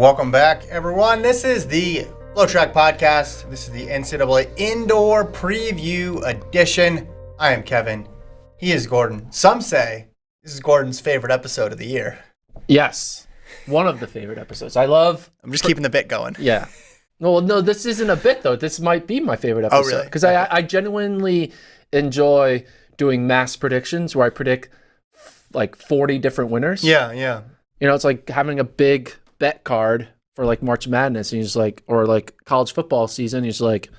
Welcome back, everyone. This is the FloTrack podcast. This is the NCAA Indoor Preview Edition. I am Kevin. He is Gordon. Some say this is Gordon's favorite episode of the year. Yes. One of the favorite episodes. I'm just keeping the bit going. Yeah. No, this isn't a bit, though. This might be my favorite episode. Oh, really? Because I genuinely enjoy doing mass predictions where I predict like 40 different winners. Yeah. You know, it's like having a big bet card for like March Madness, and you just like, or like college football season, you just like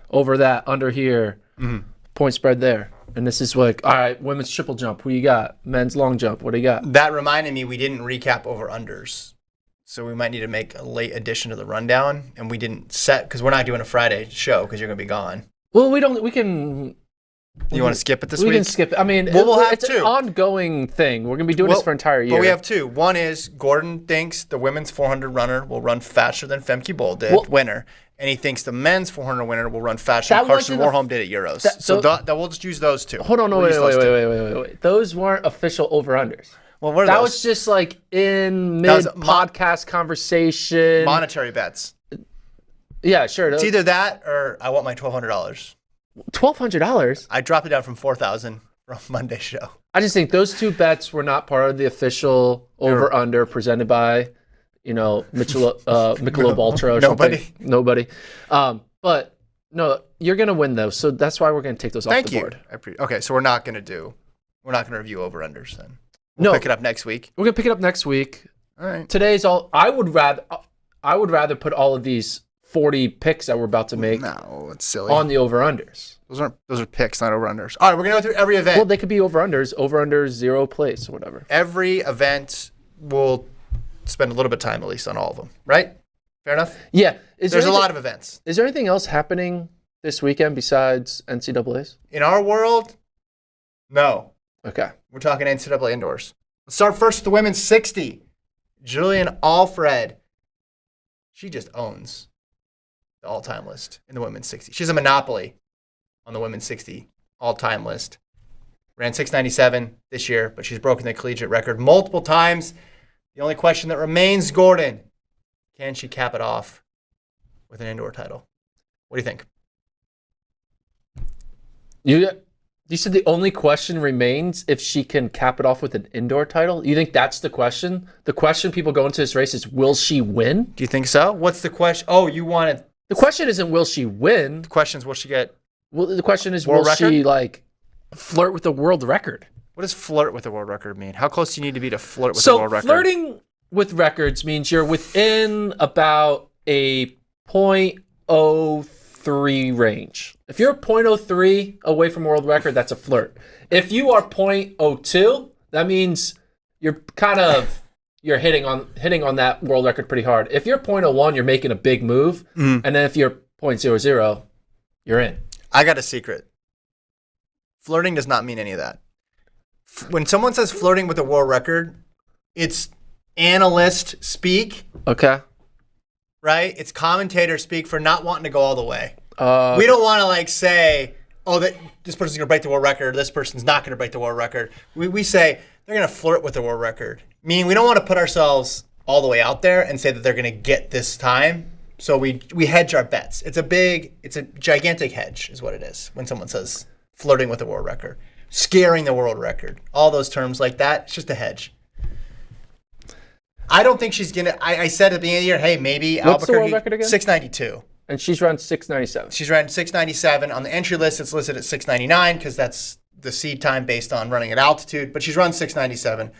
over that, under here, point spread there. And this is like, all right, women's triple jump, who you got? Men's long jump, what do you got? That reminded me we didn't recap over-unders. So we might need to make a late addition to the rundown. And we didn't set, because we're not doing a Friday show because you're going to be gone. Well, we can... You want to skip it this week? We can skip it. I mean, we'll have it's two. An ongoing thing. We're going to be doing this for an entire year. But we have two. One is Gordon thinks the women's 400 runner will run faster than Femke Bol did, winner. And he thinks the men's 400 winner will run faster than Carson Warholm did at Euros. So we'll just use those two. Hold on, wait. Those weren't official over-unders. Well, what are that those? Was just like in mid-podcast conversation. Monetary bets. Yeah, sure. It's either that or I want my $1,200. $1,200? I dropped it down from $4,000 from Monday's show. I just think those two bets were not part of the official over-under presented by, Michelob Ultra or something. Nobody. But no, you're gonna win those, so that's why we're gonna take those off the board. Okay, so we're not gonna review over-unders then. We'll pick it up next week. We're gonna pick it up next week. All right. Today's all. I would rather put all of these 40 picks that we're about to make. No, it's silly. On the over-unders. Those are picks, not over-unders. All right, we're going to go through every event. Well, they could be over-unders, zero place or whatever. Every event, we'll spend a little bit of time at least on all of them, right? Fair enough? Yeah. There's a lot of events. Is there anything else happening this weekend besides NCAAs? In our world, no. Okay. We're talking NCAA indoors. Let's start first with the women's 60. Julian Alfred. She just owns the all-time list in the women's 60. She's a monopoly on the women's 60 all-time list. Ran 6:97 this year, but she's broken the collegiate record multiple times. The only question that remains, Gordon, can she cap it off with an indoor title? What do you think? You said the only question remains if she can cap it off with an indoor title? You think that's the question? The question people go into this race is, will she win? Do you think so? What's the question? Oh, you wanted... The question isn't will she win. The question is will she get... Well, the question is will she flirt with the world record? What does flirt with the world record mean? How close do you need to be to flirt with the world record? So flirting with records means you're within about a .03 range. If you're 0.03 away from world record, that's a flirt. If you are 0.02, that means you're you're hitting on that world record pretty hard. If you're 0.01, you're making a big move. And then if you're 0.00, you're in. I got a secret. Flirting does not mean any of that. When someone says flirting with the world record, it's analyst speak. Okay. Right? It's commentator speak for not wanting to go all the way. We don't want to say, that this person's going to break the world record, this person's not going to break the world record. We say they're going to flirt with the world record. Meaning we don't want to put ourselves all the way out there and say that they're going to get this time. So we hedge our bets. It's a gigantic hedge is what it is when someone says flirting with the world record, scaring the world record, all those terms like that. It's just a hedge. I don't think she's going to, I said at the beginning of the year, hey, maybe What's Albuquerque, the world record again? 692. And she's run 6:97. She's ran 6:97. On the entry list, it's listed at 6:99 because that's the seed time based on running at altitude. But she's run 6:97.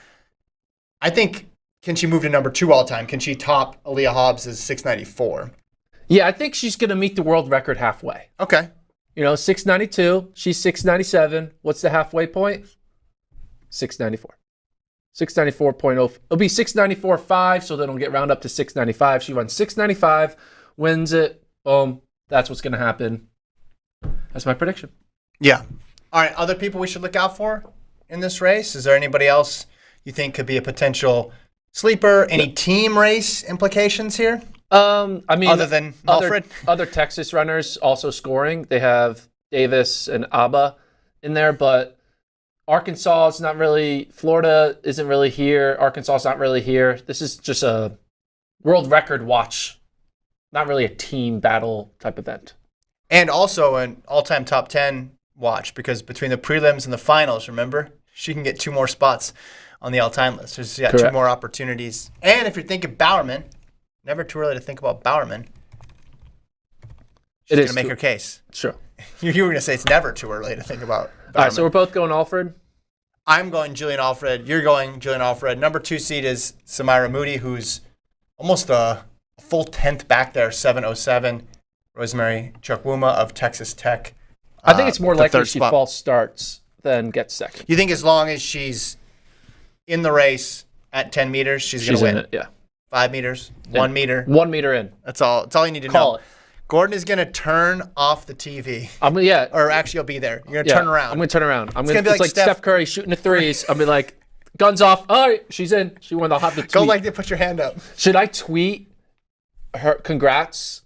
I think, can she move to number 2 all time? Can she top Aaliyah Hobbs' 6:94? Yeah, I think she's going to meet the world record halfway. Okay. 6:92. She's 6:97. What's the halfway point? 6:94. 694.0. It'll be 694.5, so then it'll get round up to 695. She runs 695, wins it. Boom. That's what's going to happen. That's my prediction. Yeah. All right. Other people we should look out for in this race? Is there anybody else you think could be a potential sleeper? Any team race implications here? Other than Alfred? Other Texas runners also scoring. They have Davis and Abba in there, but Arkansas is not really, Florida isn't really here. Arkansas is not really here. This is just a world record watch. Not really a team battle type event. And also an all-time top 10 watch, because between the prelims and the finals, remember, she can get 2 more spots on the all-time list. So she's got Correct. 2 more opportunities. And if you're thinking Bowerman, never too early to think about Bowerman. She's going to make her case. Sure. You were going to say it's never too early to think about Bowerman. All right, so we're both going Alfred. I'm going Julian Alfred. You're going Julian Alfred. Number 2 seed is Samira Moody, who's almost a full 10th back there, 7:07. Rosemary Chukwuma of Texas Tech. I think it's more likely she spot. false starts than gets second. You think as long as she's in the race at 10 meters, she's going to win? In it, yeah. 5 meters, 1 meter. 1 meter in. That's all you need to Call know. it. Gordon is going to turn off the TV. Yeah. Or actually, you'll be there. You're going to turn around. I'm going to turn around. It's gonna be like like Steph Curry shooting the threes. I'll be like, guns off. All right, she's in. She won. I'll have to tweet. Go like that. Put your hand up. Should I tweet her congrats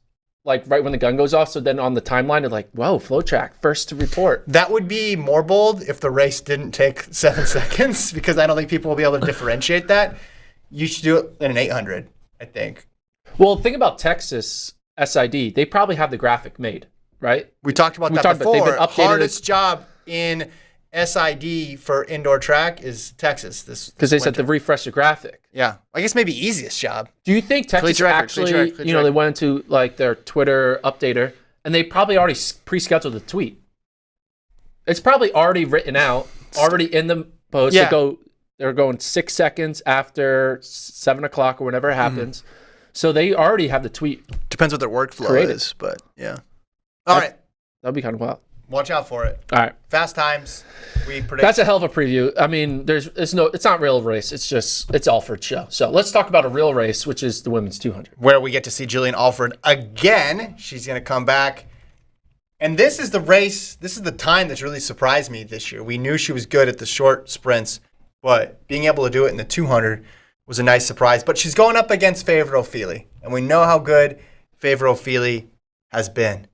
like right when the gun goes off? So then on the timeline, they're like, whoa, FloTrack, first to report. That would be more bold if the race didn't take 7 seconds, because I don't think people will be able to differentiate that. You should do it in an 800, I think. Well, think about Texas SID. They probably have the graphic made, right? We talked about that before. They've been updated. Hardest job in SID for indoor track is Texas. Because they said to refresh the graphic. Yeah. I guess maybe easiest job. Do you think Texas actually, they went into like their Twitter updater and they probably already pre-scheduled the tweet? It's probably already written out, already in the post. Yeah. They're going 6 seconds after 7 o'clock or whenever it happens. So they already have the tweet. Depends what their workflow is, but yeah. All right. That'd be kind of wild. Watch out for it. All right. Fast times. We predict. That's a hell of a preview. I mean, it's not real race. It's Alfred's show. So let's talk about a real race, which is the women's 200. Where we get to see Jillian Alfred again. She's going to come back. And this is the race. This is the time that's really surprised me this year. We knew she was good at the short sprints, but being able to do it in the 200 was a nice surprise. But she's going up against Favor O'Feely. And we know how good Favor O'Feely has been.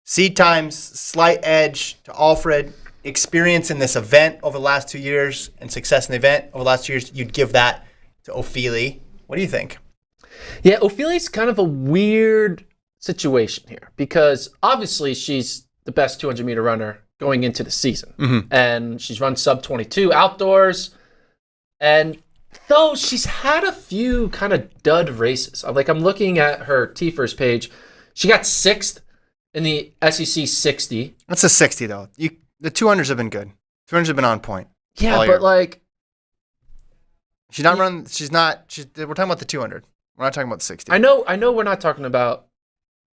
Seed times, slight edge to Alfred. Experience in this event over the last 2 years and success in the event over the last 2 years, you'd give that to O'Feely. What do you think? Yeah, O'Feely's kind of a weird situation here because obviously she's the best 200-meter runner going into the season. Mm-hmm. And she's run sub-22 outdoors. And though she's had a few kind of dud races. Like I'm looking at her T-First page. She got 6th in the SEC 60. That's a 60, though. The 200s have been good. 200s have been on point. Yeah, but like... She's not running... We're talking about the 200. We're not talking about the 60. I know we're not talking about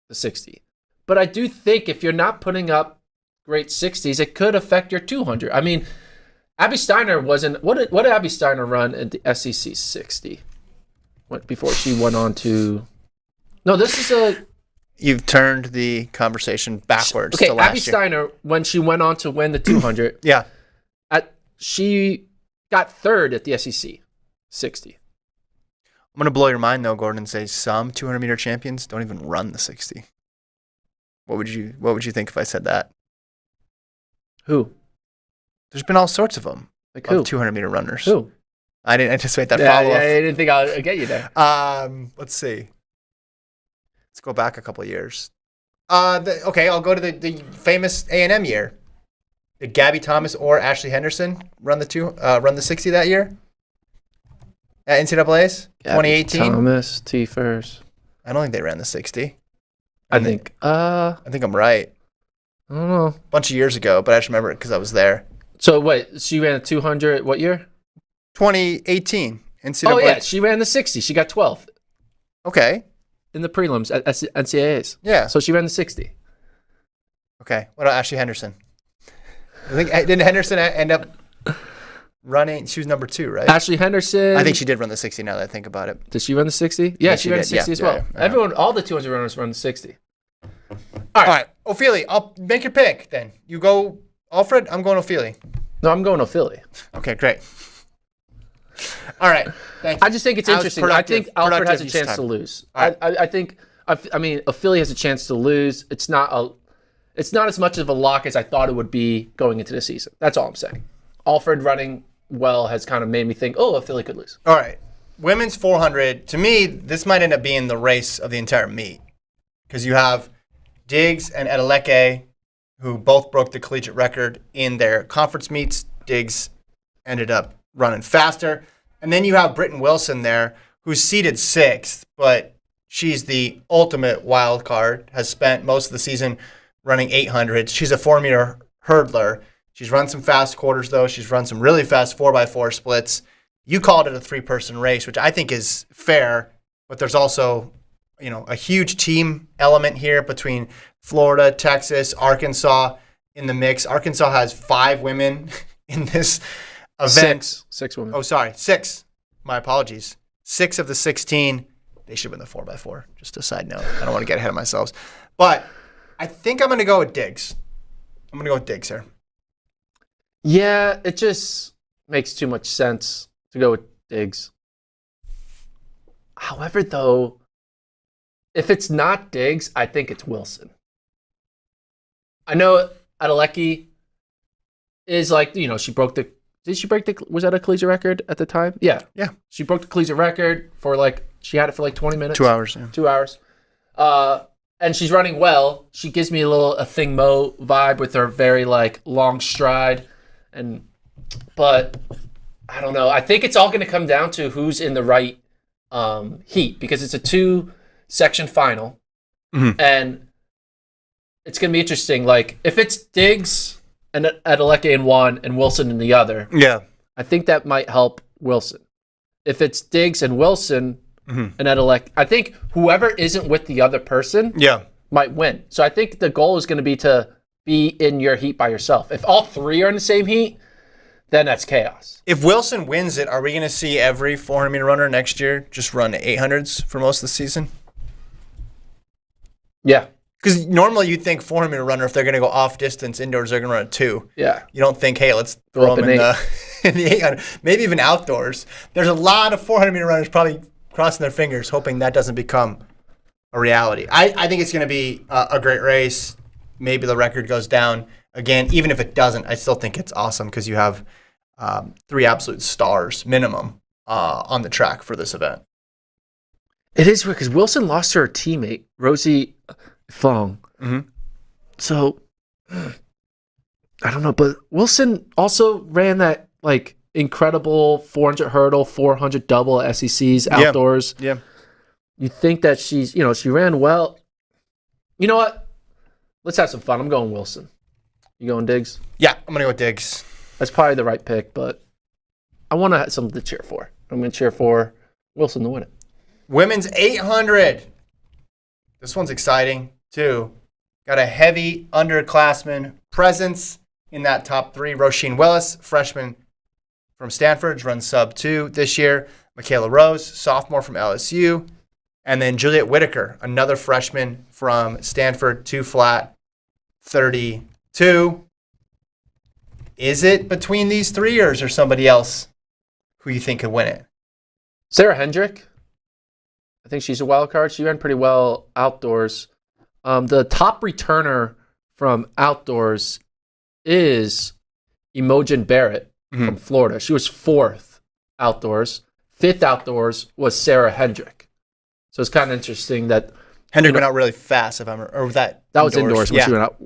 the 60. But I do think if you're not putting up great 60s, it could affect your 200. I mean, Abby Steiner wasn't... What did Abby Steiner run at the SEC 60? Before she went on to... No, this is a... You've turned the conversation backwards. Okay, to last Abby year. Steiner, when she went on to win the 200, yeah, she got 3rd at the SEC 60. I'm going to blow your mind, though, Gordon, and say some 200-meter champions don't even run the 60. What would you think if I said that? Who? There's been all sorts of them. Like who? 200-meter runners. Who? I didn't anticipate that follow-up. Yeah, I didn't think I'd get you there. Let's see. Let's go back a couple of years. Okay, I'll go to the famous A&M year. Did Gabby Thomas or Ashley Henderson run the 60 that year? At NCAA's? 2018? Thomas, T-First. I don't think they ran the 60. I think I'm right. I don't know. A bunch of years ago, but I just remember it because I was there. So wait, she ran a 200 what year? 2018. NCAA. Oh yeah, she ran the 60. She got 12th. Okay. In the prelims at NCAAs. Yeah. So she ran the 60. Okay. What about Ashley Henderson? Didn't Henderson end up running? She was number 2, right? Ashley Henderson. I think she did run the 60 now that I think about it. Did she run the 60? Yeah, she ran the 60 as well. Yeah. All the 200 runners run the 60. All right. O'Feely, I'll make your pick then. You go Alfred, I'm going O'Feely. No, I'm going O'Feely. Okay, great. All right. Thank you. I just think it's interesting. I think Alfred has a chance to lose. Right. I think O'Feely has a chance to lose. It's not as much of a lock as I thought it would be going into the season. That's all I'm saying. Alfred running well has kind of made me think, O'Feely could lose. All right. women's 400, to me, this might end up being the race of the entire meet. Because you have Diggs and Adeleke, who both broke the collegiate record in their conference meets. Diggs ended up running faster. And then you have Britton Wilson there, who's seeded 6th, but she's the ultimate wild card, has spent most of the season running 800s. She's a 4-meter hurdler. She's run some fast quarters, though. She's run some really fast 4x4 splits. You called it a 3-person race, which I think is fair, but there's also, a huge team element here between Florida, Texas, Arkansas in the mix. Arkansas has 5 women in this event. 6 women. Oh, sorry. 6. My apologies. 6 of the 16. They should win the 4x4. Just a side note. I don't want to get ahead of myself. But I think I'm going to go with Diggs. I'm going to go with Diggs here. Yeah, it just makes too much sense to go with Diggs. However, though, if it's not Diggs, I think it's Wilson. I know Adeleke is she broke the... Did she break was that a collegiate record at the time? Yeah. Yeah. She broke the collegiate record for she had it for 20 minutes. 2 hours. Yeah. 2 hours. And she's running well. She gives me a Thing Mo vibe with her very long stride. But I don't know. I think it's all going to come down to who's in the right heat, because it's a 2-section final. Mm-hmm. And it's going to be interesting. If it's Diggs and Adeleke in one and Wilson in the other, yeah, I think that might help Wilson. If it's Diggs and Wilson and Adeleke, I think whoever isn't with the other person might win. So I think the goal is going to be in your heat by yourself. If all 3 are in the same heat, then that's chaos. If Wilson wins it, are we going to see every 400-meter runner next year just run 800s for most of the season? Yeah. Because normally you'd think 400-meter runner, if they're going to go off distance indoors, they're going to run a 2. Yeah. You don't think, hey, let's throw them in the 800. Maybe even outdoors. There's a lot of 400-meter runners probably crossing their fingers, hoping that doesn't become a reality. I think it's going to be a great race. Maybe the record goes down again. Even if it doesn't, I still think it's awesome because you have 3 absolute stars minimum on the track for this event. It is weird because Wilson lost to her teammate, Rosie Fong. Mm-hmm. So, I don't know. But Wilson also ran that incredible 400 hurdle, 400 double at SECs outdoors. Yeah. You think that she ran well. You know what? Let's have some fun. I'm going Wilson. You going Diggs? Yeah, I'm going to go with Diggs. That's probably the right pick, but I want to have something to cheer for. I'm going to cheer for Wilson to win it. Women's 800. This one's exciting, too. Got a heavy underclassman presence in that top 3. Roisin Willis, freshman from Stanford, runs sub-2 this year. Michaela Rose, sophomore from LSU. And then Juliet Whitaker, another freshman from Stanford, 2 flat, 32. Is it between these 3, or is there somebody else who you think could win it? Sarah Hendrick. I think she's a wild card. She ran pretty well outdoors. The top returner from outdoors is Imogen Barrett from Florida. She was 4th outdoors. 5th outdoors was Sarah Hendrick. So it's kind of interesting that Hendrick went out really fast, or was that was indoors when she went out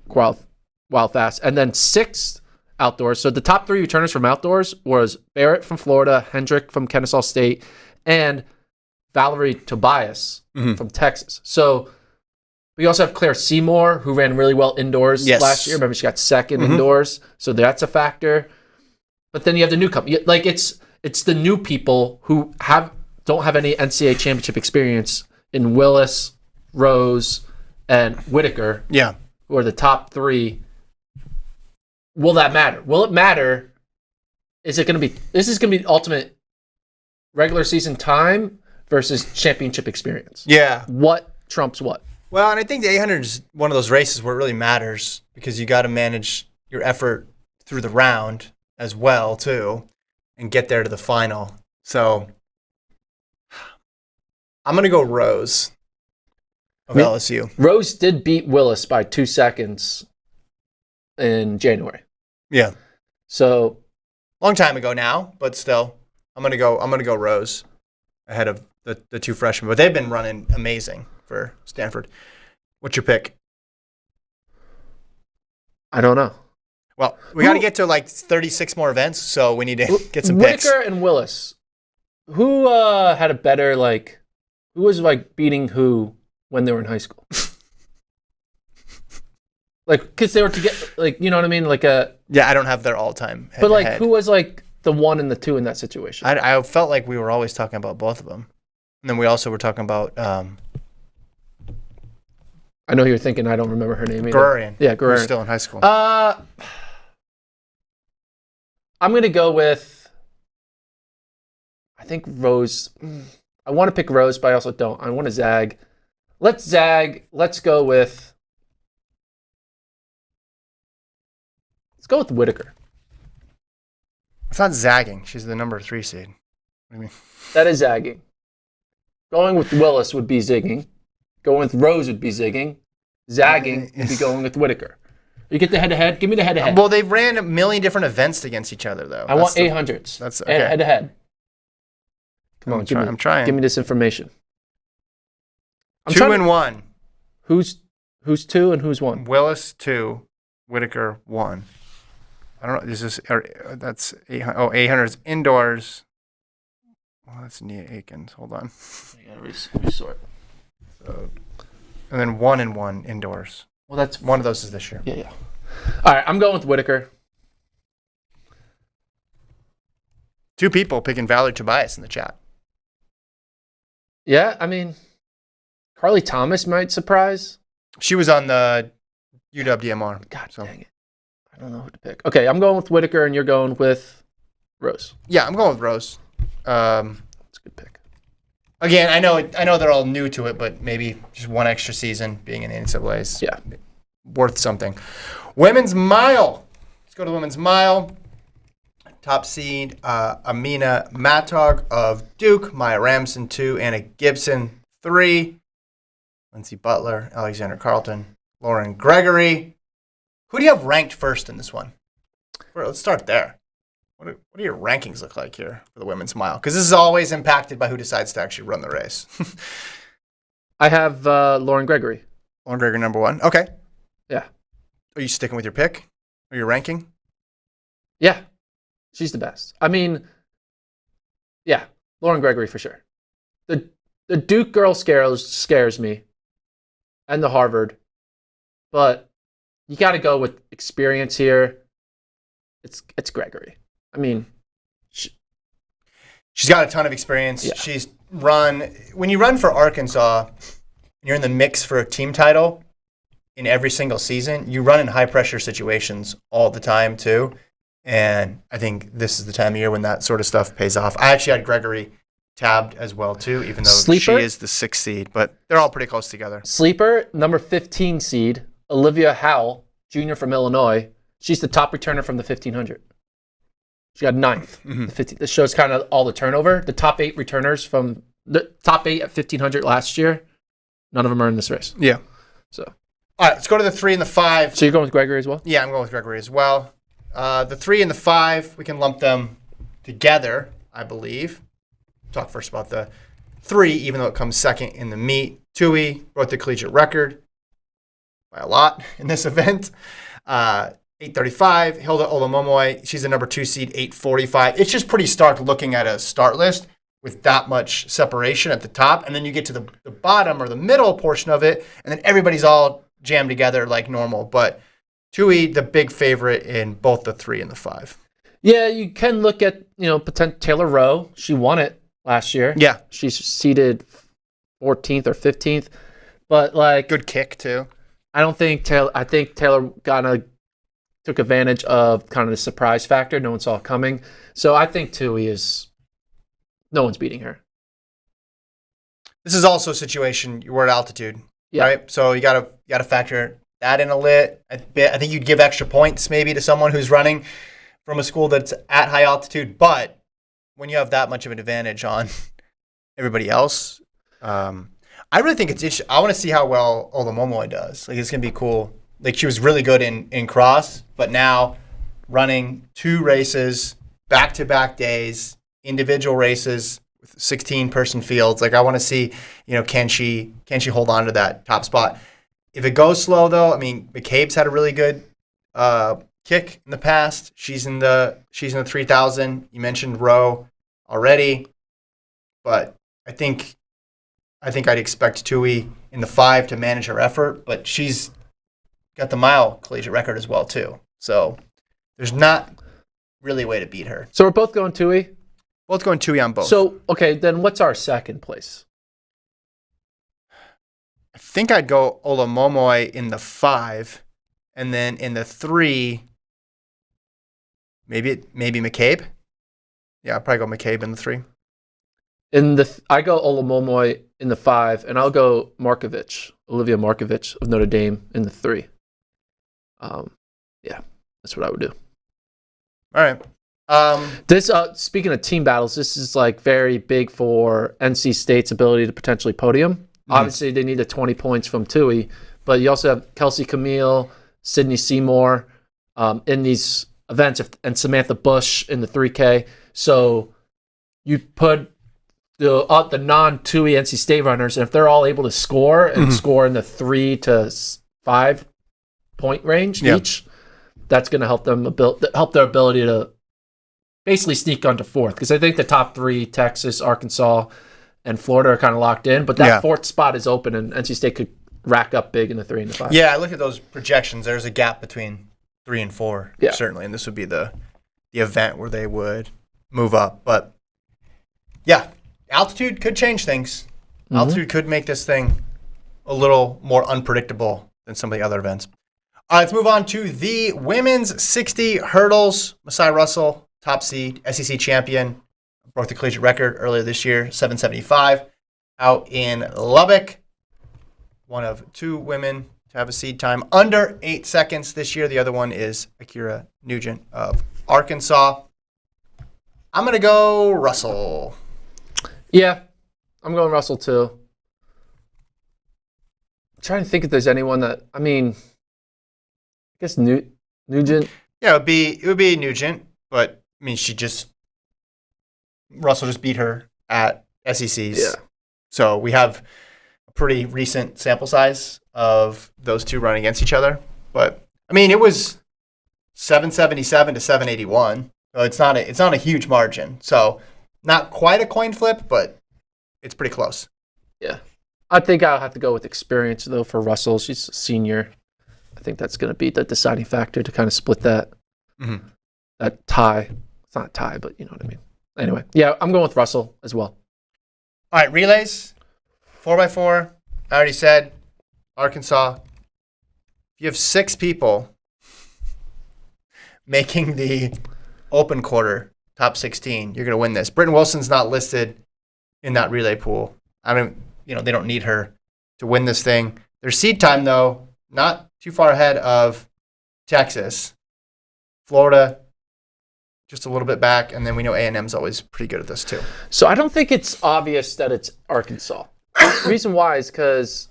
wild fast. And then 6th outdoors. So the top 3 returners from outdoors was Barrett from Florida, Hendrick from Kennesaw State, and Valerie Tobias from Texas. So we also have Claire Seymour, who ran really well indoors last year. Remember, she got 2nd indoors, so that's a factor. But then you have the newcomer. It's the new people who don't have any NCAA championship experience in Willis, Rose, and Whitaker. Yeah, who are the top 3. Will that matter? Will it matter? This is going to be ultimate regular season time versus championship experience. Yeah. What trumps what? Well, and I think the 800 is one of those races where it really matters because you got to manage your effort through the round as well, too, and get there to the final. So I'm going to go Rose of LSU. Rose did beat Willis by 2 seconds in January. Yeah. So long time ago now, but still, I'm going to go Rose. ahead of the two freshmen. But they've been running amazing for Stanford. What's your pick? I don't know. Well, we got to get to like 36 more events, so we need to get some picks. Whitaker and Willis. Who had a better, like, who was, like, beating who when they were in high school? Like, because they were together, like, you know what I mean? Like Yeah, I don't have their all-time head. But, like, who was, like, the 1 and the 2 in that situation? I felt like we were always talking about both of them. And then we also were talking about I know you're thinking I don't remember her name either. Gurarian. Yeah, Gurarian. Who's still in high school. I'm going to go with, I think Rose. I want to pick Rose, but I also don't. I want to zag. Let's zag. Let's go with Whitaker. It's not zagging. She's the number 3 seed. What do you mean? That is zagging. Going with Willis would be zigging. Going with Rose would be zigging. Zagging would be going with Whitaker. You get the head-to-head? Give me the head-to-head. Well, they've ran a million different events against each other, though. I want 800s. That's okay. Head-to-head. Come on, I'm trying. Give me this information. 2 and 1. Who's 2 and who's 1? Willis 2, Whitaker 1. I don't know. That's 800. Oh, 800s indoors. Well, that's Nia Aikens. Hold on. I gotta resort. So, and then 1 and 1 indoors. Well, that's one of those is this year. Yeah. All right, I'm going with Whitaker. 2 people picking Valerie Tobias in the chat. Yeah, I mean, Carly Thomas might surprise. She was on the UWDMR. God dang it. I don't know who to pick. Okay, I'm going with Whitaker, and you're going with Rose. Yeah, I'm going with Rose. That's a good pick. Again, I know they're all new to it, but maybe just one extra season being in the NCAA is worth something. Women's mile. Let's go to the women's mile. Top seed, Amina Matog of Duke, Maya Ramson 2, Anna Gibson 3, Lindsey Butler, Alexander Carlton, Lauren Gregory. Who do you have ranked first in this one? Let's start there. What do your rankings look like here for the women's mile? Because this is always impacted by who decides to actually run the race. I have Lauren Gregory. Lauren Gregory, number 1. Okay. Yeah. Are you sticking with your pick or your ranking? Yeah. She's the best. I mean, yeah, Lauren Gregory for sure. The Duke girl scares me, and the Harvard, but you got to go with experience here. It's Gregory. I mean, she's got a ton of experience. Yeah. She's when you run for Arkansas, you're in the mix for a team title in every single season. You run in high pressure situations all the time too. And I think this is the time of year when that sort of stuff pays off. I actually had Gregory tabbed as well too, even though she is the 6th seed, but they're all pretty close together. Sleeper, number 15 seed, Olivia Howell, junior from Illinois. She's the top returner from the 1500. She got 9th. Mm-hmm. This shows kind of all the turnover. The top 8 returners from the top 8 at 1500 last year, none of them are in this race. Yeah. So, all right, let's go to the 3 and the 5. So you're going with Gregory as well? Yeah, I'm going with Gregory as well. The 3 and the 5, we can lump them together, I believe. Talk first about the 3, even though it comes second in the meet. Tui broke the collegiate record by a lot in this event. 8:35. Hilda Olamomoy, she's the number 2 seed, 8:45. It's just pretty stark looking at a start list with that much separation at the top. And then you get to the bottom or the middle portion of it, and then everybody's all jammed together like normal. But Tui, the big favorite in both the 3 and the 5. Yeah, you can look at, potential Taylor Rowe. She won it last year. Yeah. She's seeded 14th or 15th. But, good kick, too. I think Taylor took advantage of kind of the surprise factor. No one saw it coming. So I think Tui no one's beating her. This is also a situation we're at altitude, right? So you gotta factor that in a lit. I think you'd give extra points maybe to someone who's running from a school that's at high altitude. But when you have that much of an advantage on everybody else, I really think it's interesting. I want to see how well Olamomoy does. It's gonna be cool. She was really good in cross, but now running 2 races, back-to-back days, individual races, with 16-person fields. Like I want to see, can she hold on to that top spot? If it goes slow though, I mean, McCabe's had a really good kick in the past. She's in the 3,000. You mentioned Rowe already, but I think I'd expect Tui in the 5 to manage her effort, but she's got the mile collegiate record as well too. So there's not really a way to beat her. So we're both going Tui? Both going Tui on both. So, okay, then what's our second place? I think I'd go Olamomoy in the 5, and then in the 3, maybe McCabe. Yeah, I'll probably go McCabe in the 3. I go Olamomoy in the 5, and I'll go Olivia Markovich of Notre Dame in the 3. Yeah, that's what I would do. All right. This speaking of team battles, this is like very big for NC State's ability to potentially podium. Mm-hmm. Obviously, they need the 20 points from Tui, but you also have Kelsey Camille, Sydney Seymour in these events, and Samantha Bush in the 3K. So you put the non-Tui NC State runners, and if they're all able to score and score in the 3 to 5 point range each, that's going to help them help their ability to basically sneak onto 4th, because I think the top 3, Texas, Arkansas, and Florida, are kind of locked in, but that 4th spot is open, and NC State could rack up big in the 3 and the 5. Yeah, I look at those projections. There's a gap between 3 and 4, certainly, and this would be the event where they would move up. But yeah, altitude could change things. Mm-hmm. Altitude could make this thing a little more unpredictable than some of the other events. All right, let's move on to the women's 60 hurdles. Masai Russell, top seed, SEC champion, broke the collegiate record earlier this year, 775, out in Lubbock. One of 2 women to have a seed time under 8 seconds this year. The other one is Akira Nugent of Arkansas. I'm going to go Russell. Yeah, I'm going Russell too. I'm trying to think if there's anyone that, I guess Nugent. Yeah, it would be Nugent, but Russell just beat her at SECs. Yeah. So we have a pretty recent sample size of those 2 running against each other. But it was 777 to 781. So it's not a huge margin. So not quite a coin flip, but it's pretty close. Yeah. I think I'll have to go with experience though for Russell. She's a senior. I think that's going to be the deciding factor to kind of split that that tie. It's not a tie, but you know what I mean. Anyway, yeah, I'm going with Russell as well. All right, relays, 4x4. I already said Arkansas. If you have 6 people making the open quarter top 16, you're going to win this. Britton Wilson's not listed in that relay pool. They don't need her to win this thing. Their seed time, though, not too far ahead of Texas. Florida, just a little bit back, and then we know A&M's always pretty good at this too. So I don't think it's obvious that it's Arkansas. The reason why is because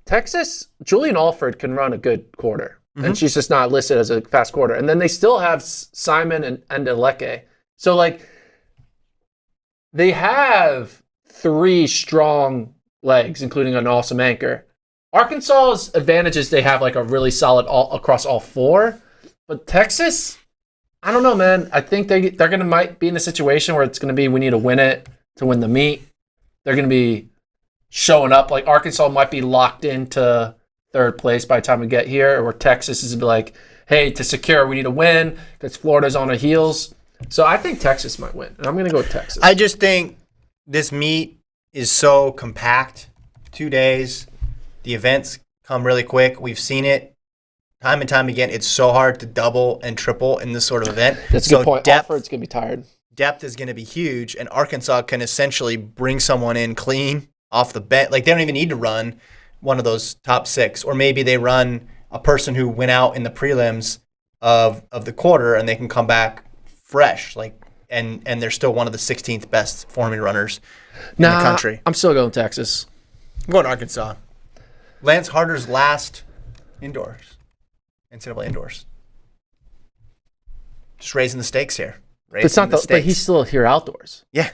Texas, Julian Alford can run a good quarter, and she's just not listed as a fast quarter. And then they still have Simon and Aleke. So, they have 3 strong legs, including an awesome anchor. Arkansas's advantage is they have, a really solid across all 4. But Texas, I don't know, man. I think they're going to might be in a situation where it's going to be we need to win it to win the meet. They're going to be showing up. Arkansas might be locked into 3rd place by the time we get here, or Texas is like, hey, to secure, we need to win because Florida's on our heels. So I think Texas might win, and I'm going to go with Texas. I just think this meet is so compact. 2 days. The events come really quick. We've seen it time and time again. It's so hard to double and triple in this sort of event. That's a good point. Alford's going to be tired. Depth is going to be huge, and Arkansas can essentially bring someone in clean off the bench. They don't even need to run one of those top 6, or maybe they run a person who went out in the prelims of the quarter, and they can come back fresh. And they're still one of the 16th best 400 runners in the country. I'm still going Texas. I'm going Arkansas. Lance Harder's last indoors. NCAA indoors. Just raising the stakes here. But he's still here outdoors. Yeah.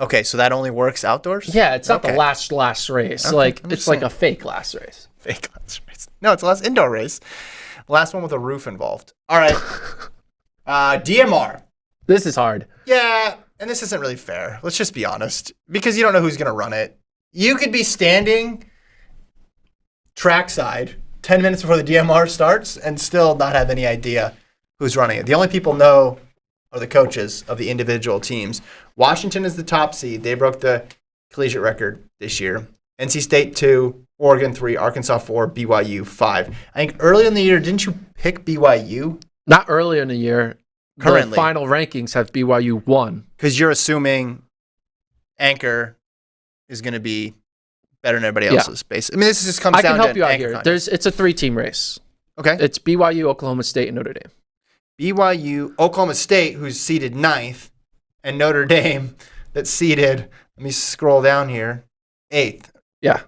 Okay, so that only works outdoors? Yeah, it's not the last race. Okay, Like I'm it's just like saying. a fake last race. Fake last race. No, it's the last indoor race. Last one with a roof involved. All right. DMR. This is hard. Yeah, and this isn't really fair. Let's just be honest. Because you don't know who's going to run it. You could be standing trackside 10 minutes before the DMR starts and still not have any idea who's running it. The only people know are the coaches of the individual teams. Washington is the top seed. They broke the collegiate record this year. NC State 2, Oregon 3, Arkansas 4, BYU 5. I think early in the year, didn't you pick BYU? Not early in the year. Currently. The final rankings have BYU 1. Because you're assuming Anchor is going to be better than everybody else's base. I mean, this just comes down to I can help you out Anchor here. contest. It's a 3-team race. Okay. It's BYU, Oklahoma State, and Notre Dame. BYU, Oklahoma State, who's seeded 9th, and Notre Dame, that's seeded, let me scroll down here, 8th. Yeah.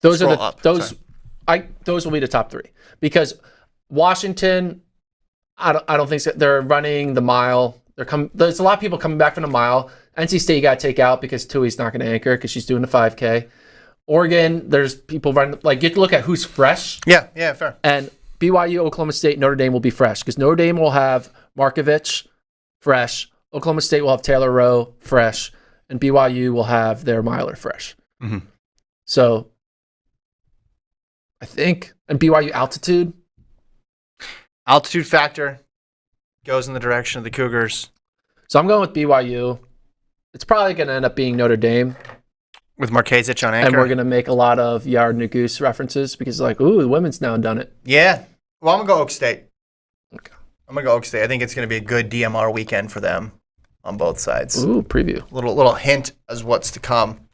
Those Scroll are the up, those sorry. those will be the top 3. Because Washington, I don't think so. They're running the mile. There's a lot of people coming back from the mile. NC State you got to take out because Tui's not going to anchor because she's doing the 5K. Oregon, there's people running, like, you have to look at who's fresh. Yeah, fair. And BYU, Oklahoma State, Notre Dame will be fresh because Notre Dame will have Markovich fresh. Oklahoma State will have Taylor Rowe fresh. And BYU will have their miler fresh. Mm-hmm. So I think, and BYU altitude. Altitude factor goes in the direction of the Cougars. So I'm going with BYU. It's probably going to end up being Notre Dame. With Markezich on anchor. And we're going to make a lot of Yard Nagoose references because, like, ooh, the women's now done it. Yeah. Well, I'm going to go Oak State. Okay. I'm going to go Oak State. I think it's going to be a good DMR weekend for them on both sides. Ooh, preview. Little hint as what's to come.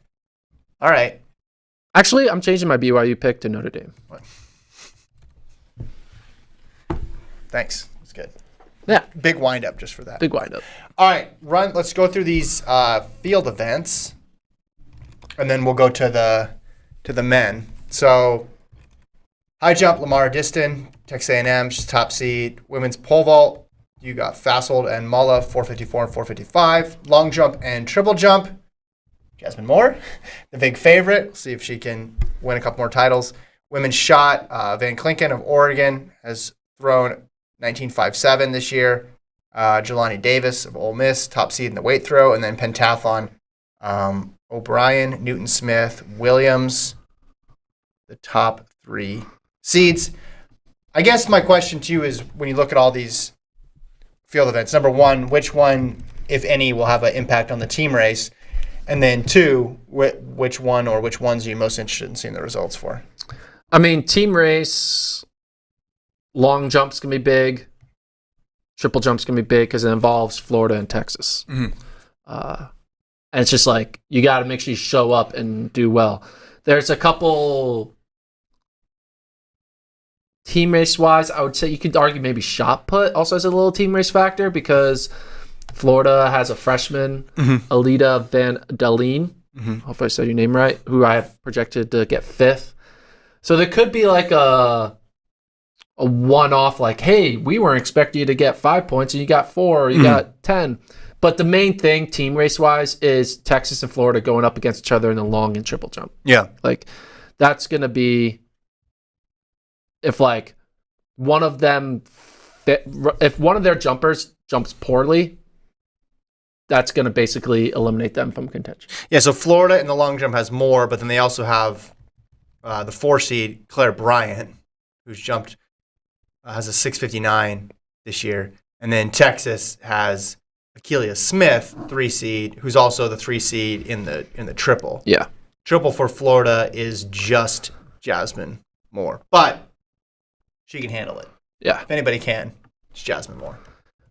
All right. Actually, I'm changing my BYU pick to Notre Dame. What? Thanks. That's good. Yeah. Big wind up just for that. Big windup. All right, let's go through these field events, and then we'll go to the men. So, high jump, Lamar Diston, Texas A&M, she's top seed. Women's pole vault, you got Fassold and Mulla, 454 and 455. Long jump and triple jump, Jasmine Moore, the big favorite. We'll see if she can win a couple more titles. Women's shot, Van Klinken of Oregon has thrown 19.57 this year. Jelani Davis of Ole Miss, top seed in the weight throw. And then pentathlon, O'Brien, Newton-Smith, Williams, the top 3 seeds. I guess my question to you is, when you look at all these field events, number one, which one, if any, will have an impact on the team race? And then 2, which one or which ones are you most interested in seeing the results for? I mean, team race, long jump's going to be big. Triple jump's going to be big because it involves Florida and Texas. Mm-hmm. And it's just like, you got to make sure you show up and do well. There's a couple team race-wise, I would say you could argue maybe shot put also has a little team race factor because Florida has a freshman, Alita Van Daleen. Hopefully I said your name right, who I have projected to get 5th. So there could be like a one-off, like, hey, we weren't expecting you to get 5 points and you got 4 or you got 10. But the main thing team race-wise is Texas and Florida going up against each other in the long and triple jump. Yeah. Like, that's going to be, if like one of them, if one of their jumpers jumps poorly, that's going to basically eliminate them from contention. Yeah, so Florida in the long jump has more, but then they also have the 4 seed, Claire Bryant, who's jumped, has a 6:59 this year. And then Texas has Akeelia Smith, 3 seed, who's also the 3 seed in the triple. Yeah. Triple for Florida is just Jasmine Moore, but she can handle it. Yeah. If anybody can, it's Jasmine Moore.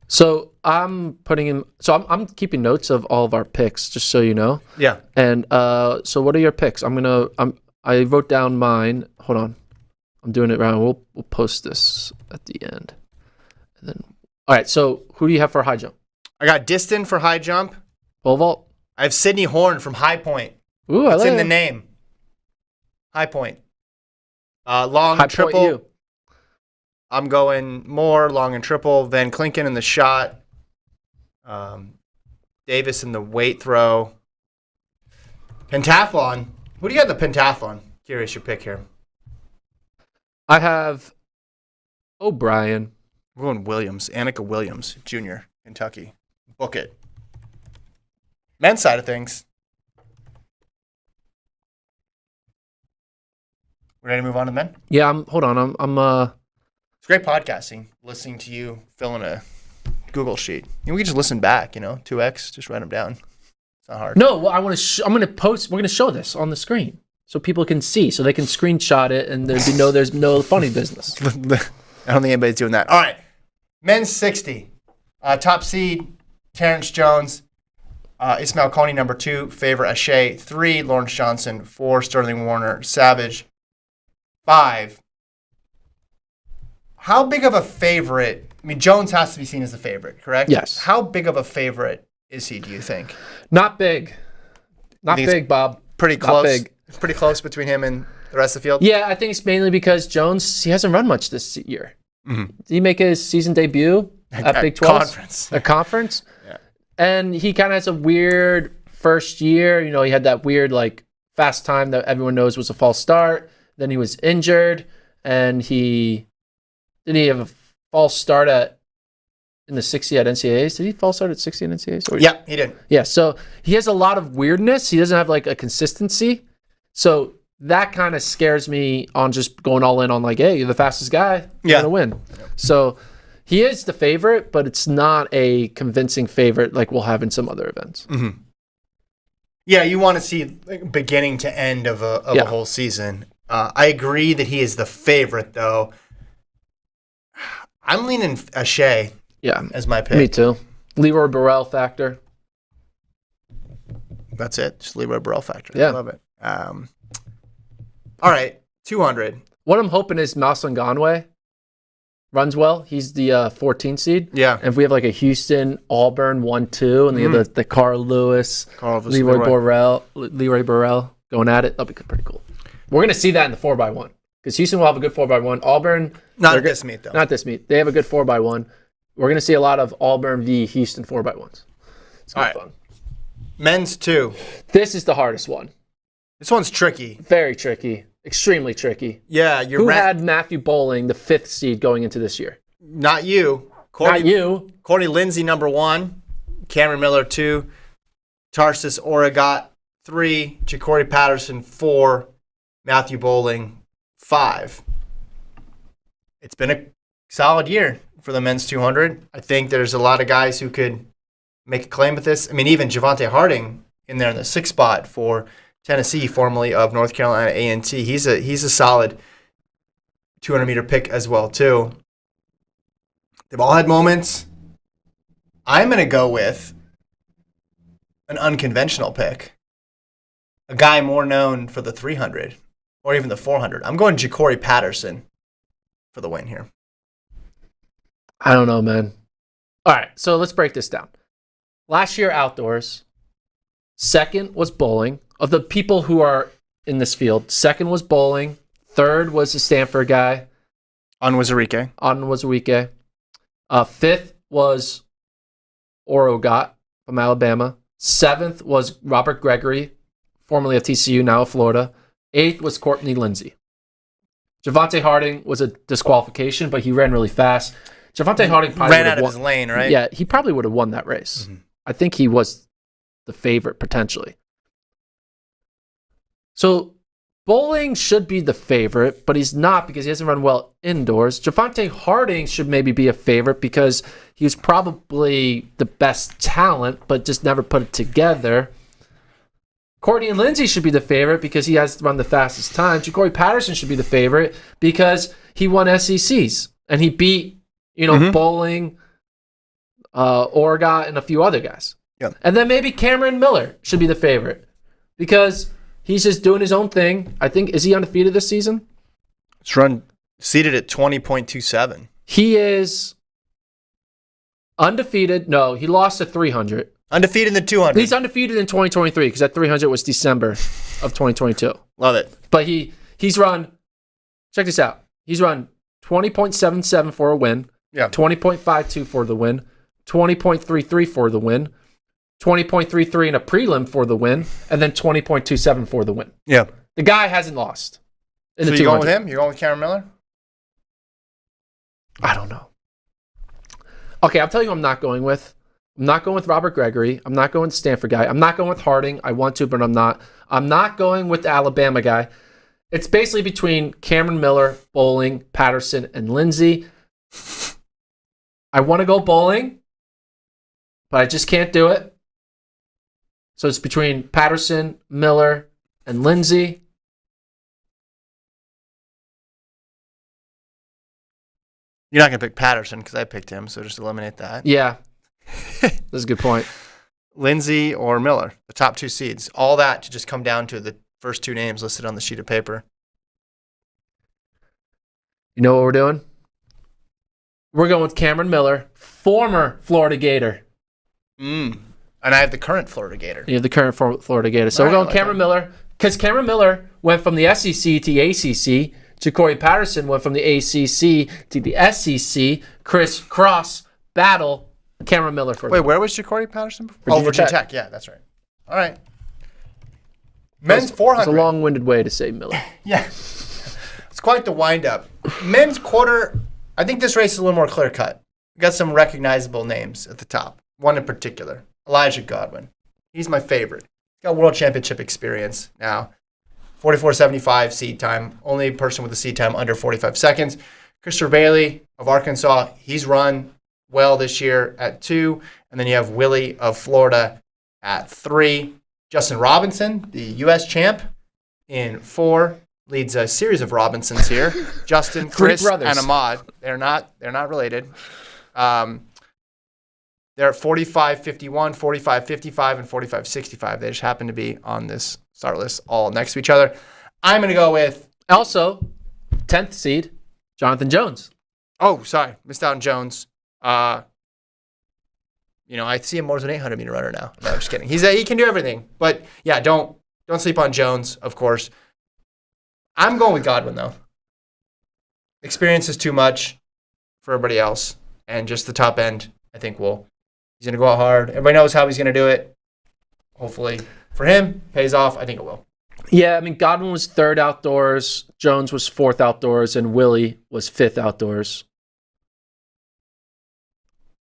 So I'm putting in. So I'm keeping notes of all of our picks, just so you know. Yeah. And so what are your picks? I wrote down mine. Hold on, I'm doing it right. We'll post this at the end. And then, all right. So who do you have for high jump? I got Diston for high jump. Pole vault. I have Sydney Horn from High Point. Ooh, It's like in the it. name. High Point. Long High triple. Point you. I'm going Moore, long and triple. Van Klinken in the shot. Davis in the weight throw. Pentathlon. Who do you got in the pentathlon? Curious your pick here. I have O'Brien. We're going Williams. Annika Williams, Jr., Kentucky. Book it. Men's side of things. Ready to move on to men? Yeah, hold on. It's great podcasting, listening to you fill in a Google sheet. We can just listen back, 2x, just write them down. It's not hard. No, well, I'm going to post, we're going to show this on the screen so people can see, so they can screenshot it and there's no funny business. I don't think anybody's doing that. All right. Men's 60. Top seed, Terrence Jones. Ismail Coney, number 2. Favor Ashe, 3. Lawrence Johnson, 4. Sterling Warner, Savage, 5. How big of a favorite? I mean, Jones has to be seen as a favorite, correct? Yes. How big of a favorite is he, do you think? Not big. Not big, Bob. Pretty close. Not big. Pretty close between him and the rest of the field? Yeah, I think it's mainly because Jones, he hasn't run much this year. Mm-hmm. Did he make his season debut at Big 12? Conference. A conference? Yeah. And he kind of has a weird first year. He had that weird, fast time that everyone knows was a false start. Then he was injured, and didn't he have a false start in the 60 at NCAAs? Did he false start at 60 at NCAAs? Yeah, he did. Yeah, so he has a lot of weirdness. He doesn't have a consistency. So that kind of scares me on just going all in on hey, you're the fastest guy, you're gonna win. Yeah. So he is the favorite, but it's not a convincing favorite like we'll have in some other events. Mm-hmm. Yeah, you want to see beginning to end of a whole season. I agree that he is the favorite, though. I'm leaning Ashe as my pick. Me too. Leroy Burrell factor. That's it. Just Leroy Burrell factor. Yeah. I love it. All right, 200. What I'm hoping is Maslanganwe runs well. He's the 14 seed. Yeah. And if we have a Houston, Auburn 1-2, and they have the Carl Lewis, Leroy Burrell going at it, that'll be pretty cool. We're going to see that in the 4x1 because Houston will have a good 4x1. Auburn. Not this meet, though. Not this meet. They have a good 4x1. We're going to see a lot of Auburn v. Houston 4x1s. It's going to be fun. Men's 2. This is the hardest one. This one's tricky. Very tricky. Extremely tricky. Yeah. Who had Matthew Bowling, the 5th seed, going into this year? Not you. Not you. Courtney Lindsay, number 1. Cameron Miller, 2. Tarsis Oregot, 3. Ja'Cory Patterson, 4. Matthew Bowling, 5. It's been a solid year for the men's 200. I think there's a lot of guys who could make a claim with this. I mean, even Javante Harding in there in the 6th spot for Tennessee, formerly of North Carolina A&T. He's a solid 200-meter pick as well, too. They've all had moments. I'm going to go with an unconventional pick. A guy more known for the 300 or even the 400. I'm going Ja'Cory Patterson for the win here. I don't know, man. All right, so let's break this down. Last year, outdoors, 2nd was bowling. Of the people who are in this field, 2nd was bowling. 3rd was the Stanford guy. Onwuzurike. 5th was Oregot from Alabama. 7th was Robert Gregory, formerly of TCU, now of Florida. 8th was Courtney Lindsay. Javante Harding was a disqualification, but he ran really fast. Javante Harding probably ran out of his lane, right? Yeah, he probably would have won that race. Mm-hmm. I think he was the favorite potentially. So bowling should be the favorite, but he's not because he hasn't run well indoors. Javante Harding should maybe be a favorite because he was probably the best talent, but just never put it together. Courtney and Lindsay should be the favorite because he has run the fastest time. Ja'Cory Patterson should be the favorite because he won SECs and he beat, Bowling, Oregon, and a few other guys. Yeah. And then maybe Cameron Miller should be the favorite because he's just doing his own thing. I think, is he undefeated this season? It's run seated at 20.27. He is undefeated. No, he lost at 300. Undefeated in the 200. He's undefeated in 2023 because that 300 was December of 2022. Love it. But he's run, check this out. He's run 20.77 for a win. Yeah. 20.52 for the win. 20.33 for the win. 20.33 in a prelim for the win, and then 20.27 for the win. Yeah. The guy hasn't lost. So you going with him? You're going with Cameron Miller? I don't know. Okay, I'll tell you who I'm not going with. I'm not going with Robert Gregory. I'm not going with the Stanford guy. I'm not going with Harding. I want to, but I'm not. I'm not going with the Alabama guy. It's basically between Cameron Miller, Bowling, Patterson, and Lindsay. I want to go Bowling, but I just can't do it. So it's between Patterson, Miller, and Lindsay. You're not going to pick Patterson because I picked him, so just eliminate that. Yeah. That's a good point. Lindsay or Miller, the top 2 seeds. All that to just come down to the first 2 names listed on the sheet of paper. You know what we're doing? We're going with Cameron Miller, former Florida Gator. And I have the current Florida Gator. You have the current Florida Gator. So we're going Cameron Miller because Cameron Miller went from the SEC to the ACC. Ja'Cory Patterson went from the ACC to the SEC. Chris Cross battle Cameron Miller for. Wait, where was Ja'Cory Patterson? Virginia Tech. Yeah, that's right. All right. Men's 400. It's a long-winded way to say Miller. Yeah. It's quite the wind-up. Men's quarter, I think this race is a little more clear-cut. We got some recognizable names at the top. One in particular, Elijah Godwin. He's my favorite. He's got World Championship experience now. 44.75 seed time. Only person with a seed time under 45 seconds. Christopher Bailey of Arkansas. He's run well this year at 2. And then you have Willie of Florida at 3. Justin Robinson, the U.S. champ, in 4. Leads a series of Robinsons here. Justin, Chris, and Ahmad. They're not related. They're at 45.51, 45.55, and 45.65. They just happen to be on this start list all next to each other. I'm going to go with... Also, 10th seed, Jonathan Jones. Oh, sorry. Missed out on Jones. I see him more as an 800-meter runner now. No, I'm just kidding. He can do everything. But, yeah, don't sleep on Jones, of course. I'm going with Godwin, though. Experience is too much for everybody else. And just the top end, I think, he's going to go out hard. Everybody knows how he's going to do it. Hopefully, for him, pays off. I think it will. Yeah, I mean, Godwin was 3rd outdoors. Jones was 4th outdoors. And Willie was 5th outdoors.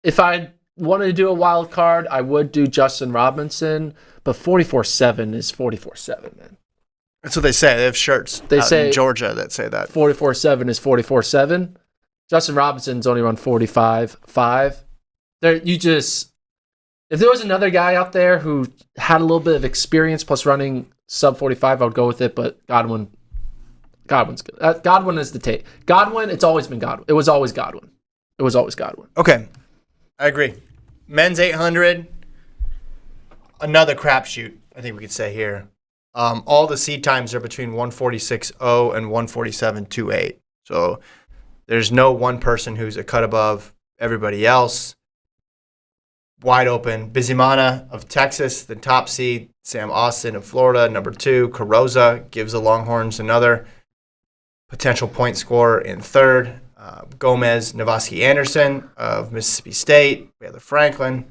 If I wanted to do a wild card, I would do Justin Robinson. But 44.7 is 44.7, man. That's what they say. They have shirts in Georgia that say that. 44.7 is 44.7. Justin Robinson's only run 45.5. If there was another guy out there who had a little bit of experience plus running sub 45, I would go with it. But Godwin's good. Godwin is the take. Godwin, it's always been Godwin. It was always Godwin. Okay, I agree. Men's 800, another crapshoot. I think we could say here. All the seed times are between 146.0 and 147.28. So there's no one person who's a cut above everybody else. Wide open. Bizimana of Texas, the top seed. Sam Austin of Florida, number 2. Carroza gives the Longhorns another potential point scorer in 3rd. Gomez, Novoski Anderson of Mississippi State. We have the Franklin.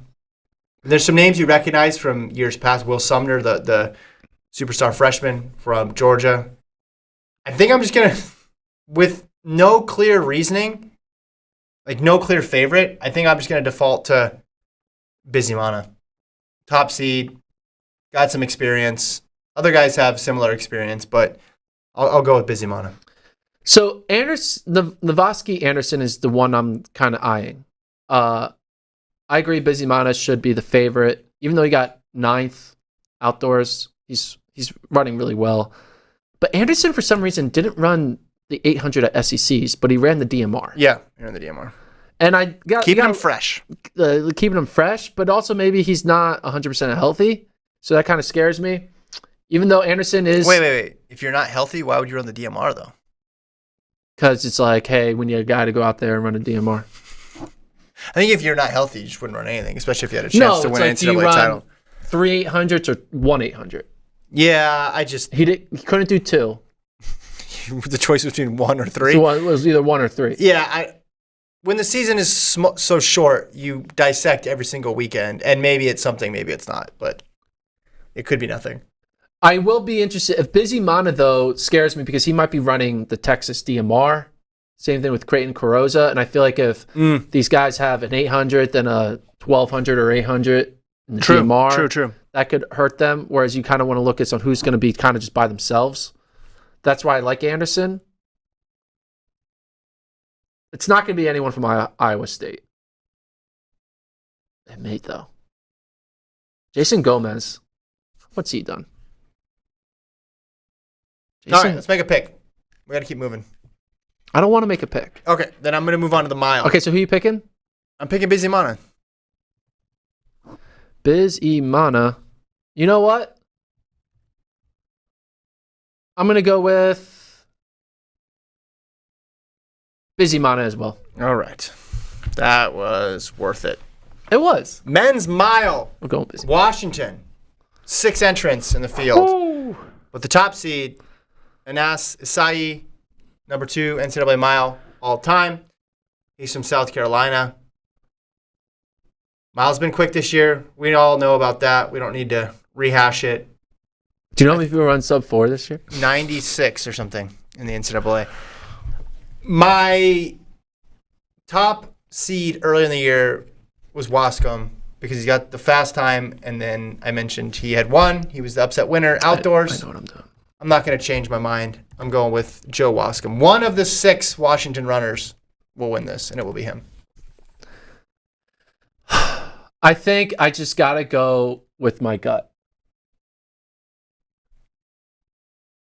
And there's some names you recognize from years past. Will Sumner, the superstar freshman from Georgia. I think I'm just going to, with no clear reasoning, like no clear favorite, I think I'm just going to default to Bizimana. Top seed, got some experience. Other guys have similar experience, but I'll go with Bizimana. So Novoski Anderson is the one I'm kind of eyeing. I agree Bizimana should be the favorite. Even though he got 9th outdoors, he's running really well. But Anderson, for some reason, didn't run the 800 at SECs, but he ran the DMR. Yeah, he ran the DMR. And I got keeping him fresh. Keeping him fresh, but also maybe he's not 100% healthy. So that kind of scares me. Even though Anderson is... Wait. If you're not healthy, why would you run the DMR, though? Because it's like, hey, we need a guy to go out there and run a DMR. I think if you're not healthy, you just wouldn't run anything, especially if you had a chance to win an NCAA title. 3 800s or 1 800? Yeah, He couldn't do 2. The choice between 1 or 3? So it was either 1 or 3. Yeah, when the season is so short, you dissect every single weekend, and maybe it's something, maybe it's not, but it could be nothing. I will be interested. If Busy Mana, though, scares me because he might be running the Texas DMR. Same thing with Creighton Carosa. And I feel like if these guys have an 800 and a 1200 or 800 in the DMR, that could hurt them. Whereas you kind of want to look at on who's going to be kind of just by themselves. That's why I like Anderson. It's not going to be anyone from Iowa State. It may, though. Jason Gomez. What's he done? All right, let's make a pick. We got to keep moving. I don't want to make a pick. Okay, then I'm going to move on to the mile. Okay, so who are you picking? I'm picking Busy Mana. Busy Mana. You know what? I'm going to go with Busy Mana as well. All right. That was worth it. It was. Men's mile. We're going Busy. Washington. 6 entrants in the field. Ooh. With the top seed, Anas Isai, number 2 NCAA mile all time. He's from South Carolina. Mile's been quick this year. We all know about that. We don't need to rehash it. Do you know how many people run sub 4 this year? 96 or something in the NCAA. My top seed early in the year was Wascom because he's got the fast time, and then I mentioned he had won. He was the upset winner outdoors. I know what I'm doing. I'm not going to change my mind. I'm going with Joe Wascom. One of the 6 Washington runners will win this, and it will be him. I think I just got to go with my gut.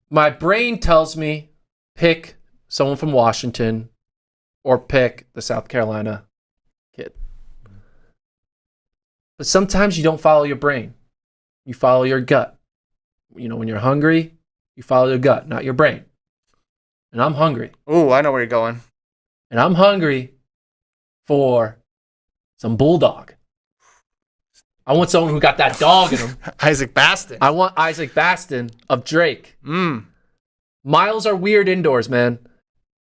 My brain tells me pick someone from Washington or pick the South Carolina kid. But sometimes you don't follow your brain. You follow your gut. You know, when you're hungry, you follow your gut, not your brain. And I'm hungry. Ooh, I know where you're going. And I'm hungry for some bulldog. I want someone who got that dog in him. Isaac Baston. I want Isaac Baston of Drake. Miles are weird indoors, man.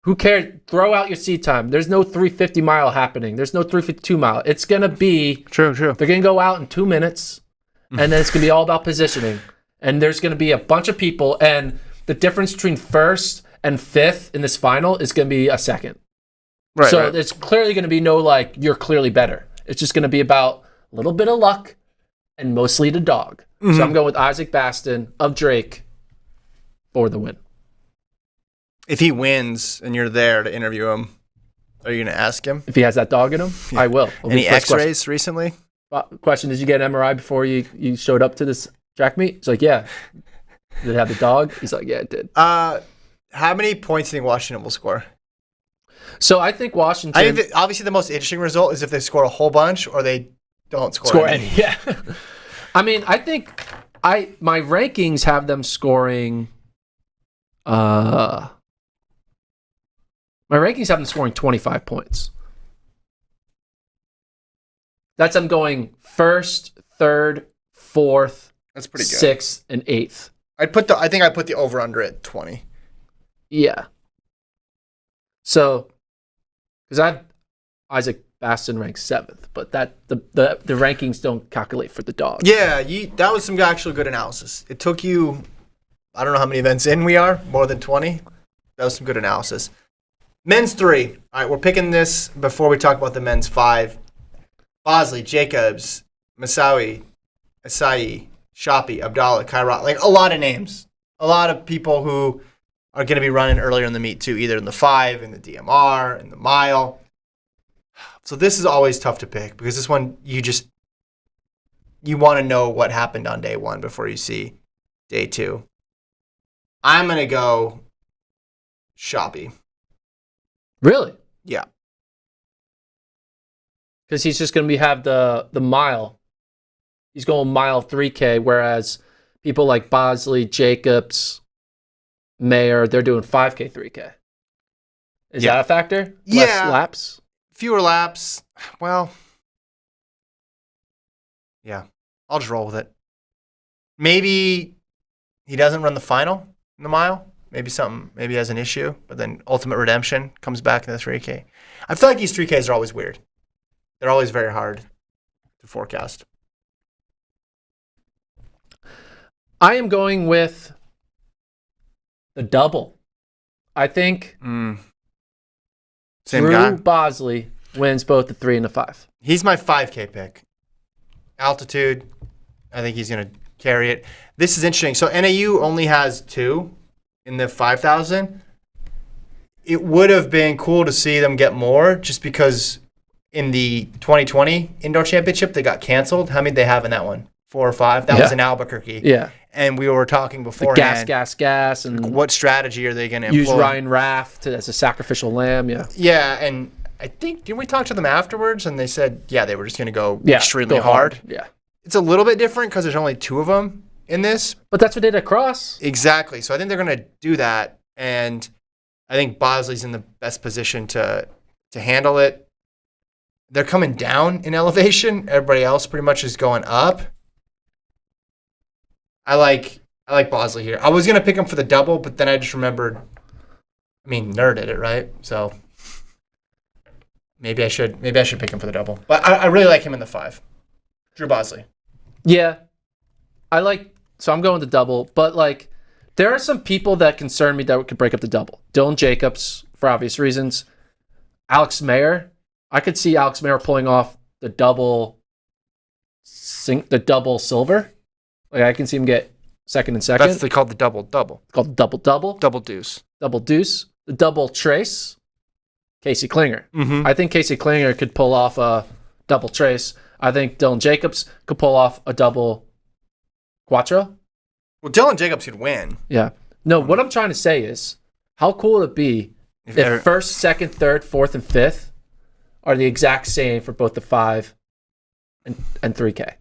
Who cares? Throw out your seat time. There's no 350 mile happening. There's no 352 mile. It's going to be... True. They're going to go out in 2 minutes, and then it's going to be all about positioning. And there's going to be a bunch of people, and the difference between first and fifth in this final is going to be a second. Right. So it's clearly going to be no, like, you're clearly better. It's just going to be about a little bit of luck and mostly the dog. So I'm going with Isaac Baston of Drake for the win. If he wins and you're there to interview him, are you going to ask him? If he has that dog in him, I will. Any x-rays recently? Question, did you get an MRI before you showed up to this track meet? He's like, yeah. Did it have the dog? He's like, yeah, it did. How many points do you think Washington will score? So I think Washington... obviously, the most interesting result is if they score a whole bunch or they don't score any. Yeah. I mean, I think my rankings have them scoring... My rankings have them scoring 25 points. That's them going first, third, fourth, that's pretty good. 6th, and 8th. I think I put the over-under at 20. Yeah. So, because I have Isaac Baston ranked 7th, but that the rankings don't calculate for the dog. Yeah, that was some actual good analysis. It took you, I don't know how many events in we are, more than 20. That was some good analysis. Men's 3. All right, we're picking this before we talk about the men's 5. Bosley, Jacobs, Masawi, Asai, Shoppy, Abdallah, Kairat. Like a lot of names. A lot of people who are going to be running earlier in the meet too, either in the 5, in the DMR, in the mile. So this is always tough to pick because this one you want to know what happened on day 1 before you see day 2. I'm going to go Shoppy. Really? Yeah. Because he's just going to have the mile. He's going mile 3K, whereas people like Bosley, Jacobs, Mayer, they're doing 5K, 3K. Is that a factor? Yeah. Less laps? Fewer laps. Well, yeah. I'll just roll with it. Maybe he doesn't run the final in the mile. maybe has an issue, but then Ultimate Redemption comes back in the 3K. I feel like these 3Ks are always weird. They're always very hard to forecast. I am going with the double. I think Same Drew guy. Bosley wins both the 3 and the 5. He's my 5K pick. Altitude, I think he's going to carry it. This is interesting. So NAU only has 2 in the 5,000. It would have been cool to see them get more just because in the 2020 Indoor Championship, they got canceled. How many did they have in that one? 4 or 5? That was in Albuquerque. Yeah. And we were talking beforehand. Gas. And what strategy are they going to employ? use Ryan Raff as a sacrificial lamb. Yeah. Yeah, and I think, didn't we talk to them afterwards? And they said, they were just going to go extremely hard. Yeah. It's a little bit different because there's only 2 of them in this. But that's what they did at Cross. Exactly. So I think they're going to do that. And I think Bosley's in the best position to handle it. They're coming down in elevation. Everybody else pretty much is going up. I like Bosley here. I was going to pick him for the double, but then I just remembered, Nerd did it, right? So maybe I should pick him for the double. But I really like him in the 5. Drew Bosley. Yeah. So I'm going to double, but there are some people that concern me that could break up the double. Dylan Jacobs, for obvious reasons. Alex Mayer. I could see Alex Mayer pulling off the double silver. I can see him get second and second. That's called the double-double. It's called double-double. Double deuce. Double deuce. The double trace. Casey Klinger. Mm-hmm. I think Casey Klinger could pull off a double trace. I think Dylan Jacobs could pull off a double quattro. Well, Dylan Jacobs could win. Yeah. No, what I'm trying to say is, how cool would it be if first, second, third, fourth, and fifth are the exact same for both the 5 and 3K?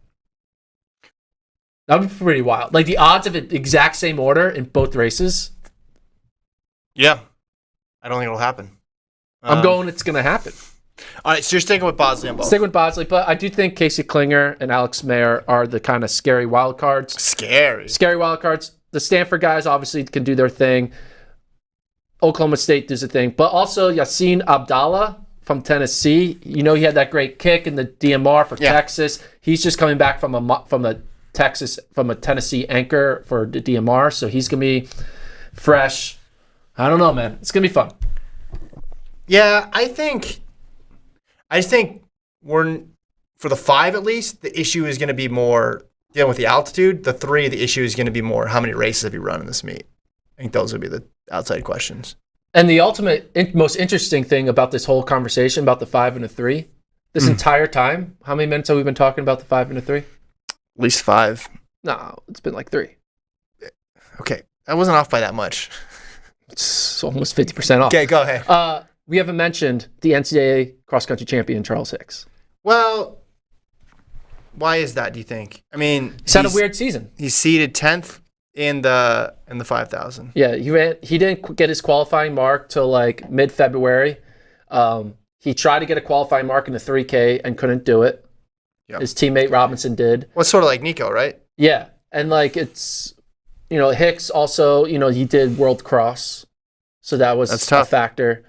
That would be pretty wild. The odds of it exact same order in both races. Yeah. I don't think it'll happen. I'm going it's going to happen. All right, so you're sticking with Bosley on both. Stick with Bosley, but I do think Casey Klinger and Alex Mayer are the kind of scary wild cards. Scary wild cards. The Stanford guys obviously can do their thing. Oklahoma State does a thing. But also Yassine Abdallah from Tennessee. He had that great kick in the DMR for Texas. He's just coming back from a Tennessee anchor for the DMR, so he's going to be fresh. I don't know, man. It's going to be fun. Yeah, I just think we're, for the 5 at least, the issue is going to be more dealing with the altitude. The 3, the issue is going to be more how many races have you run in this meet. I think those would be the outside questions. And the most interesting thing about this whole conversation about the 5 and the 3, this entire time, how many minutes have we been talking about the 5 and the 3? At least 5. No, it's been 3. Okay, I wasn't off by that much. It's almost 50% off. Okay, go ahead. We haven't mentioned the NCAA cross-country champion, Charles Hicks. Well, why is that, do you think? He's had a weird season. He's seeded 10th in the 5,000. Yeah, he didn't get his qualifying mark till mid-February. He tried to get a qualifying mark in the 3K and couldn't do it. Yep. His teammate Robinson did. Well, it's sort of like Nico, right? Yeah, and it's, Hicks also, he did World Cross, so that was a factor.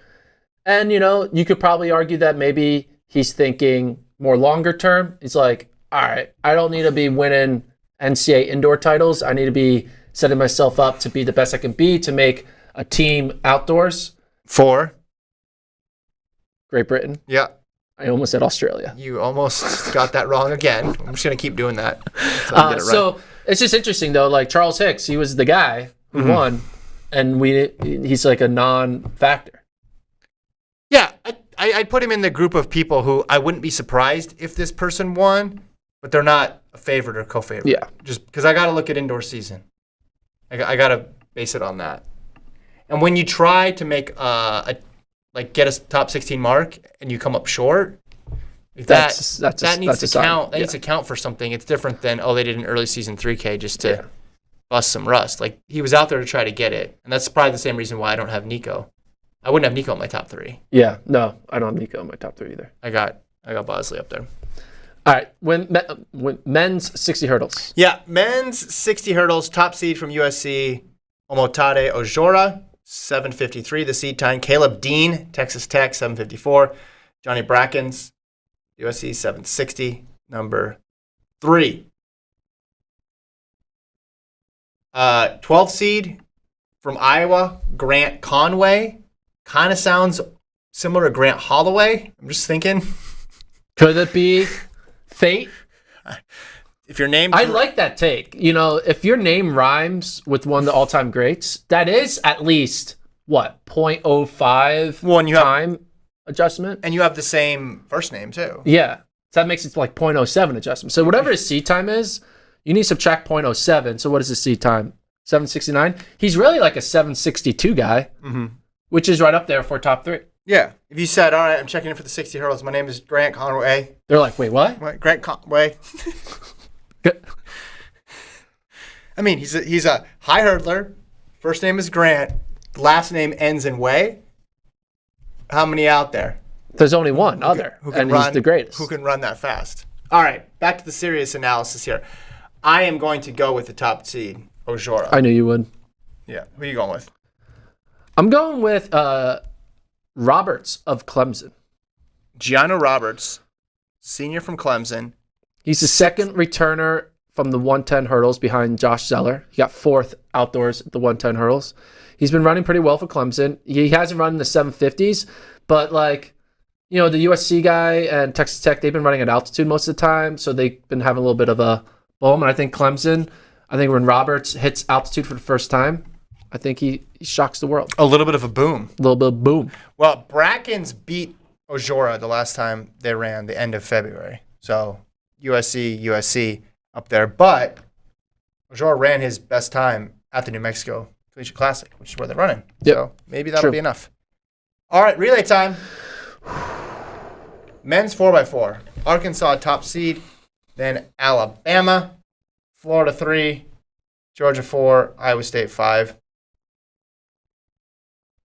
And, you could probably argue that maybe he's thinking more longer term. He's like, all right, I don't need to be winning NCAA indoor titles. I need to be setting myself up to be the best I can be, to make a team outdoors. For? Great Britain. Yeah. I almost said Australia. You almost got that wrong again. I'm just going to keep doing that. So it's just interesting, though. Charles Hicks, he was the guy who won, and he's a non-factor. Yeah, I'd put him in the group of people who I wouldn't be surprised if this person won, but they're not a favorite or co-favorite. Yeah. Just because I got to look at indoor season. I got to base it on that. And when you try to make get a top 16 mark and you come up short, that needs to count. That needs to count for something. It's different than, they did an early season 3K just to bust some rust. He was out there to try to get it, and that's probably the same reason why I don't have Nico. I wouldn't have Nico in my top 3. Yeah, no, I don't have Nico in my top 3 either. I got Bosley up there. All right, when men's 60 hurdles. Yeah, men's 60 hurdles, top seed from USC. Omotade Ojora, 753, the seed time. Caleb Dean, Texas Tech, 754. Johnny Brackens, USC, 760, number 3. 12 seed from Iowa, Grant Conway. Kind of sounds similar to Grant Holloway. I'm just thinking. Could it be fate? If your name, I like that take. You know, if your name rhymes with one of the all-time greats, that is at least what 0.05 time adjustment, and you have the same first name too. Yeah, so that makes it like 0.07 adjustment. So whatever his seed time is, you need to subtract 0.07. So what is his seed time? 769. He's really like a 762 guy, which is right up there for top 3. Yeah. If you said, all right, I'm checking in for the 60 hurdles. My name is Grant Conway. They're like, wait, what? Grant Conway. I mean, he's a high hurdler. First name is Grant. Last name ends in Way. How many out there? There's only one who can run, he's the greatest. Who can run that fast? All right, back to the serious analysis here. I am going to go with the top seed, Ojora. I knew you would. Yeah. Who are you going with? I'm going with Roberts of Clemson. Gianna Roberts, senior from Clemson. He's the second returner from the 110 hurdles behind Josh Zeller. He got 4th outdoors at the 110 hurdles. He's been running pretty well for Clemson. He hasn't run in the 750s, but like, you know, the USC guy and Texas Tech, they've been running at altitude most of the time, so they've been having a little bit of a boom. And I think Clemson, when Roberts hits altitude for the first time, I think he shocks the world. A little bit of a boom. A little bit of boom. Well, Brackens beat Ojora the last time they ran, the end of February. So USC up there. But Ojora ran his best time at the New Mexico Collegiate Classic, which is where they're running. Yep. So maybe that'll be enough. All right, relay time. Men's 4x4. Arkansas top seed. Then Alabama. Florida 3. Georgia 4. Iowa State 5.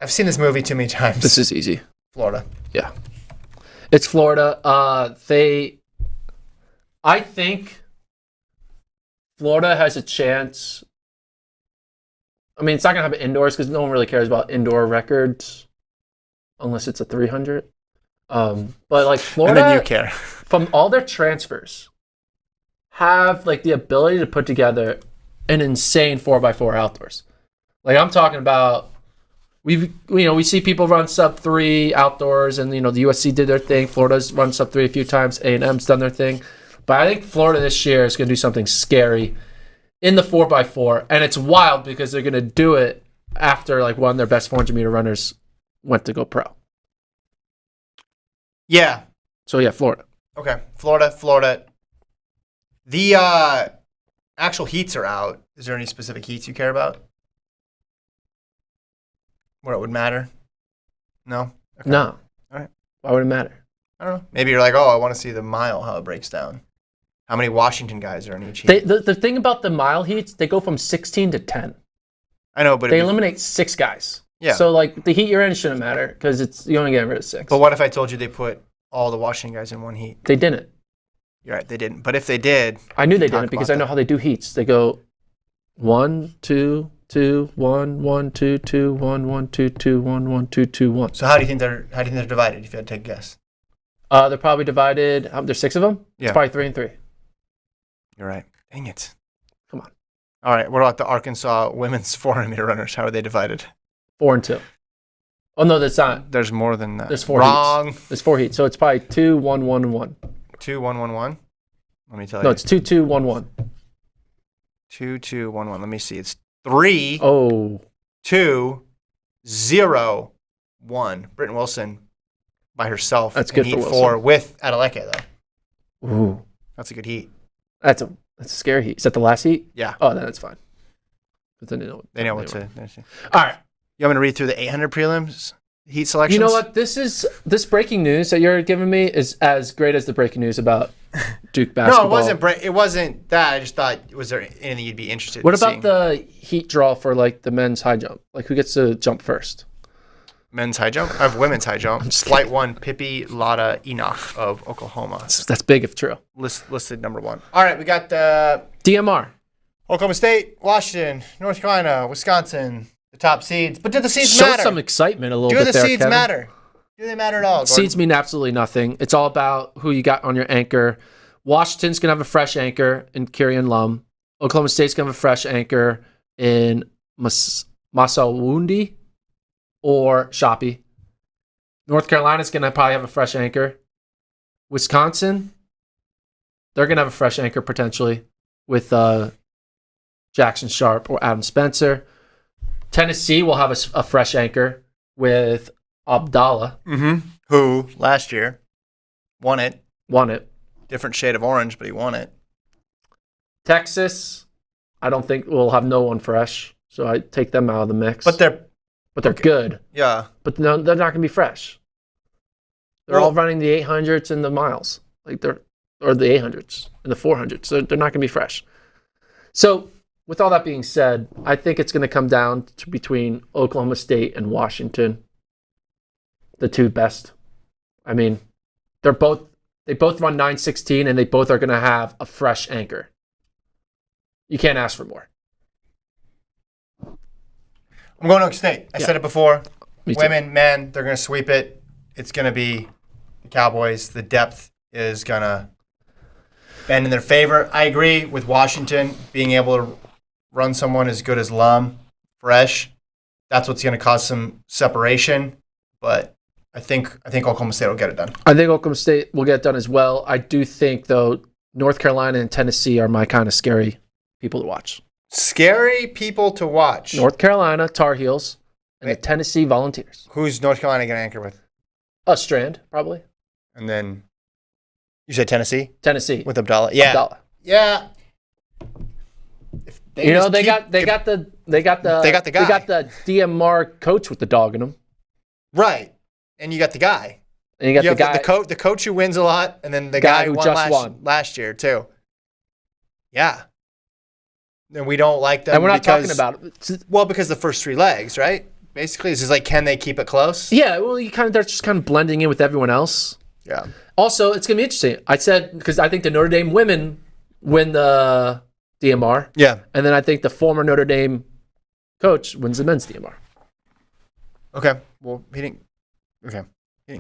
I've seen this movie too many times. This is easy. Florida. Yeah. It's Florida. I think Florida has a chance. I mean, it's not going to happen indoors because no one really cares about indoor records unless it's a 300. But like Florida, and then you care. From all their transfers, have like the ability to put together an insane 4x4 outdoors. Like I'm talking about, we see people run sub 3 outdoors, and the USC did their thing. Florida's run sub 3 a few times. A&M's done their thing, but I think Florida this year is going to do something scary in the 4x4, and it's wild because they're going to do it after like one of their best 400-meter runners went to go pro. Yeah. So yeah, Florida. Okay, Florida. The actual heats are out. Is there any specific heats you care about? Where it would matter? No? Okay. No. All right. Why would it matter? I don't know. Maybe you're like, I want to see the mile, how it breaks down. How many Washington guys are in each heat? The thing about the mile heats, they go from 16 to 10. I know, but they eliminate 6 guys. Yeah. So like the heat you're in shouldn't matter because you only get rid of 6. But what if I told you they put all the Washington guys in one heat? They didn't. You're right, they didn't. But if they did, I knew they didn't because I know how they do heats. They go 1, 2, 2, 1, 1, 2, 2, 1, 1, 2, 2, 1, 1, 2, 2, 1. So how do you think they're divided? If you had to take a guess, they're probably divided. There's 6 of them. Yeah. It's probably 3 and 3. You're right. Dang it. Come on. All right. What about the Arkansas women's 400-meter runners? How are they divided? 4 and 2. Oh no, that's not. There's more than that. There's 4 Wrong. heats. There's 4 heats. So it's probably 2, 1, 1, and 1. 2, 1, 1, 1. Let me tell you. No, it's 2, 2, 1, 1. 2, 2, 1, 1. Let me see. It's 3. Oh. 2, 0, 1. Britton Wilson by herself. That's good in for heat Wilson. 4 with Adeleke though. Ooh. That's a good heat. That's a scary heat. Is that the last heat? Yeah. Oh, then it's fine. But then they know what to. All right. You want me to read through the 800 prelims heat selections? You know what? This breaking news that you're giving me is as great as the breaking news about Duke basketball. No, it wasn't that. I just thought, was there anything you'd be interested in What about seeing? the heat draw for like the men's high jump? Like who gets to jump first? Men's high jump? I have women's high jump. Flight 1, Pippi Lotta Enoch of Oklahoma. That's big if true. Listed number 1. All right, we got the DMR. Oklahoma State, Washington, North Carolina, Wisconsin, the top seeds. But do the seeds Show matter? some excitement a little Do bit the there, seeds Kevin. matter? Do they matter at all, Gordon? Seeds mean absolutely nothing. It's all about who you got on your anchor. Washington's going to have a fresh anchor in Kyrian Lum. Oklahoma State's going to have a fresh anchor in Masawundi or Shoppy. North Carolina's going to probably have a fresh anchor. Wisconsin, they're going to have a fresh anchor potentially with Jackson Sharp or Adam Spencer. Tennessee will have a fresh anchor with Abdallah. Mm-hmm. Who, last year, won it. Different shade of orange, but he won it. Texas, I don't think we'll have no one fresh, so I take them out of the mix. But they're good. Yeah. But no, they're not going to be fresh. They're all running the 800s and the miles, or the 800s and the 400s. So they're not going to be fresh. So with all that being said, I think it's going to come down to between Oklahoma State and Washington, the two best. I mean, they both run 9:16, and they both are going to have a fresh anchor. You can't ask for more. I'm going to Oklahoma State. I said it before. Me too. Women, men, they're going to sweep it. It's going to be the Cowboys. The depth is going to bend in their favor. I agree with Washington being able to run someone as good as Lum, fresh. That's what's going to cause some separation. But I think Oklahoma State will get it done. I think Oklahoma State will get it done as well. I do think, though, North Carolina and Tennessee are my kind of scary people to watch. Scary people to watch. North Carolina, Tar Heels, and the Tennessee Volunteers. Who's North Carolina going to anchor with? Strand, probably. And then you said Tennessee? Tennessee. With Abdallah. Yeah. Abdallah. Yeah. They got the DMR coach with the dog in him. Right. And you got the guy. And you got the coach who wins a lot, and then the guy who won last year too. Yeah. And we don't like them. And we're not talking about it. Well, because the first three legs, right? Basically, it's just like, can they keep it close? Yeah. Well, they're just kind of blending in with everyone else. Yeah. Also, it's gonna be interesting. I said because I think the Notre Dame women win the DMR. Yeah. And then I think the former Notre Dame coach wins the men's DMR. Okay. Well, he didn't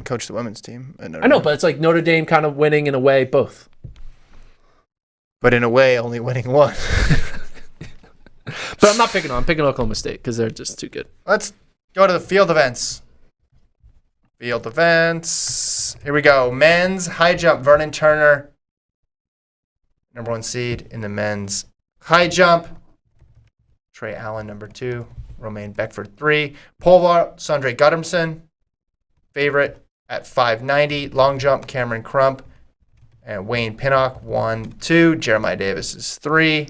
coach the women's team. I know, but it's like Notre Dame kind of winning in a way both. But in a way, only winning one. But I'm picking Oklahoma State because they're just too good. Let's go to the field events. Field events. Here we go. Men's high jump. Vernon Turner, number 1 seed in the men's high jump. Trey Allen, number 2. Romaine Beckford, 3. Pole vault, Sondre Guttermson, favorite at 590. Long jump, Cameron Crump and Wayne Pinnock, 1, 2. Jeremiah Davis is 3.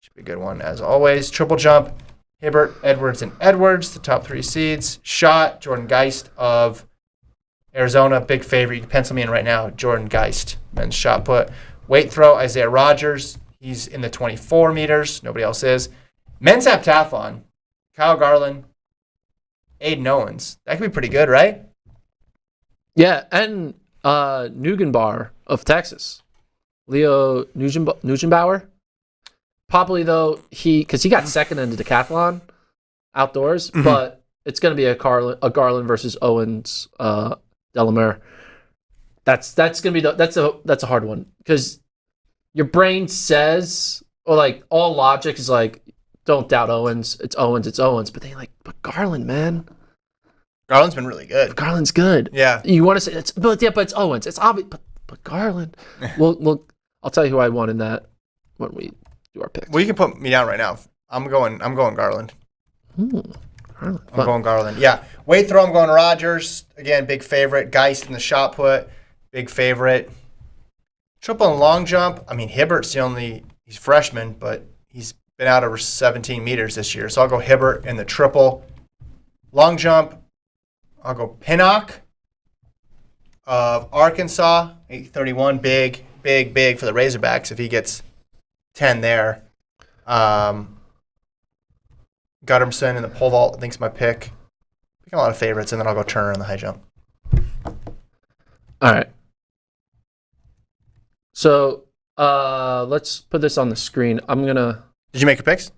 Should be a good one as always. Triple jump, Hibbert, Edwards, and Edwards, the top 3 seeds. Shot, Jordan Geist of Arizona, big favorite. You can pencil me in right now. Jordan Geist, men's shot put. Weight throw, Isaiah Rogers. He's in the 24 meters. Nobody else is. Men's heptathlon, Kyle Garland, Aiden Owens. That could be pretty good, right? Yeah, and Nugenbar of Texas. Leo Nugenbauer. Probably, though, because he got second in the decathlon outdoors, but it's going to be a Garland versus Owens Delamere. That's going to be that's a hard one because your brain says, or like all logic is like, don't doubt Owens. It's Owens. But but Garland, man. Garland's been really good. Garland's good. Yeah. You want to say but it's Owens. It's obvious, but Garland. Well, I'll tell you who I want in that when we do our picks. Well, you can put me down right now. I'm going Garland. Garland. I'm going Garland. Yeah. Weight throw, I'm going Rogers. Again, big favorite. Geist in the shot put, big favorite. Triple and long jump. I mean, Hibbert's he's freshman, but he's been out over 17 meters this year. So I'll go Hibbert in the triple. Long jump, I'll go Pinnock of Arkansas, 831, big for the Razorbacks if he gets 10 there. Guttermson in the pole vault, I think is my pick. Picking a lot of favorites, and then I'll go Turner in the high jump. All right. So let's put this on the screen. I'm gonna Did you make your picks?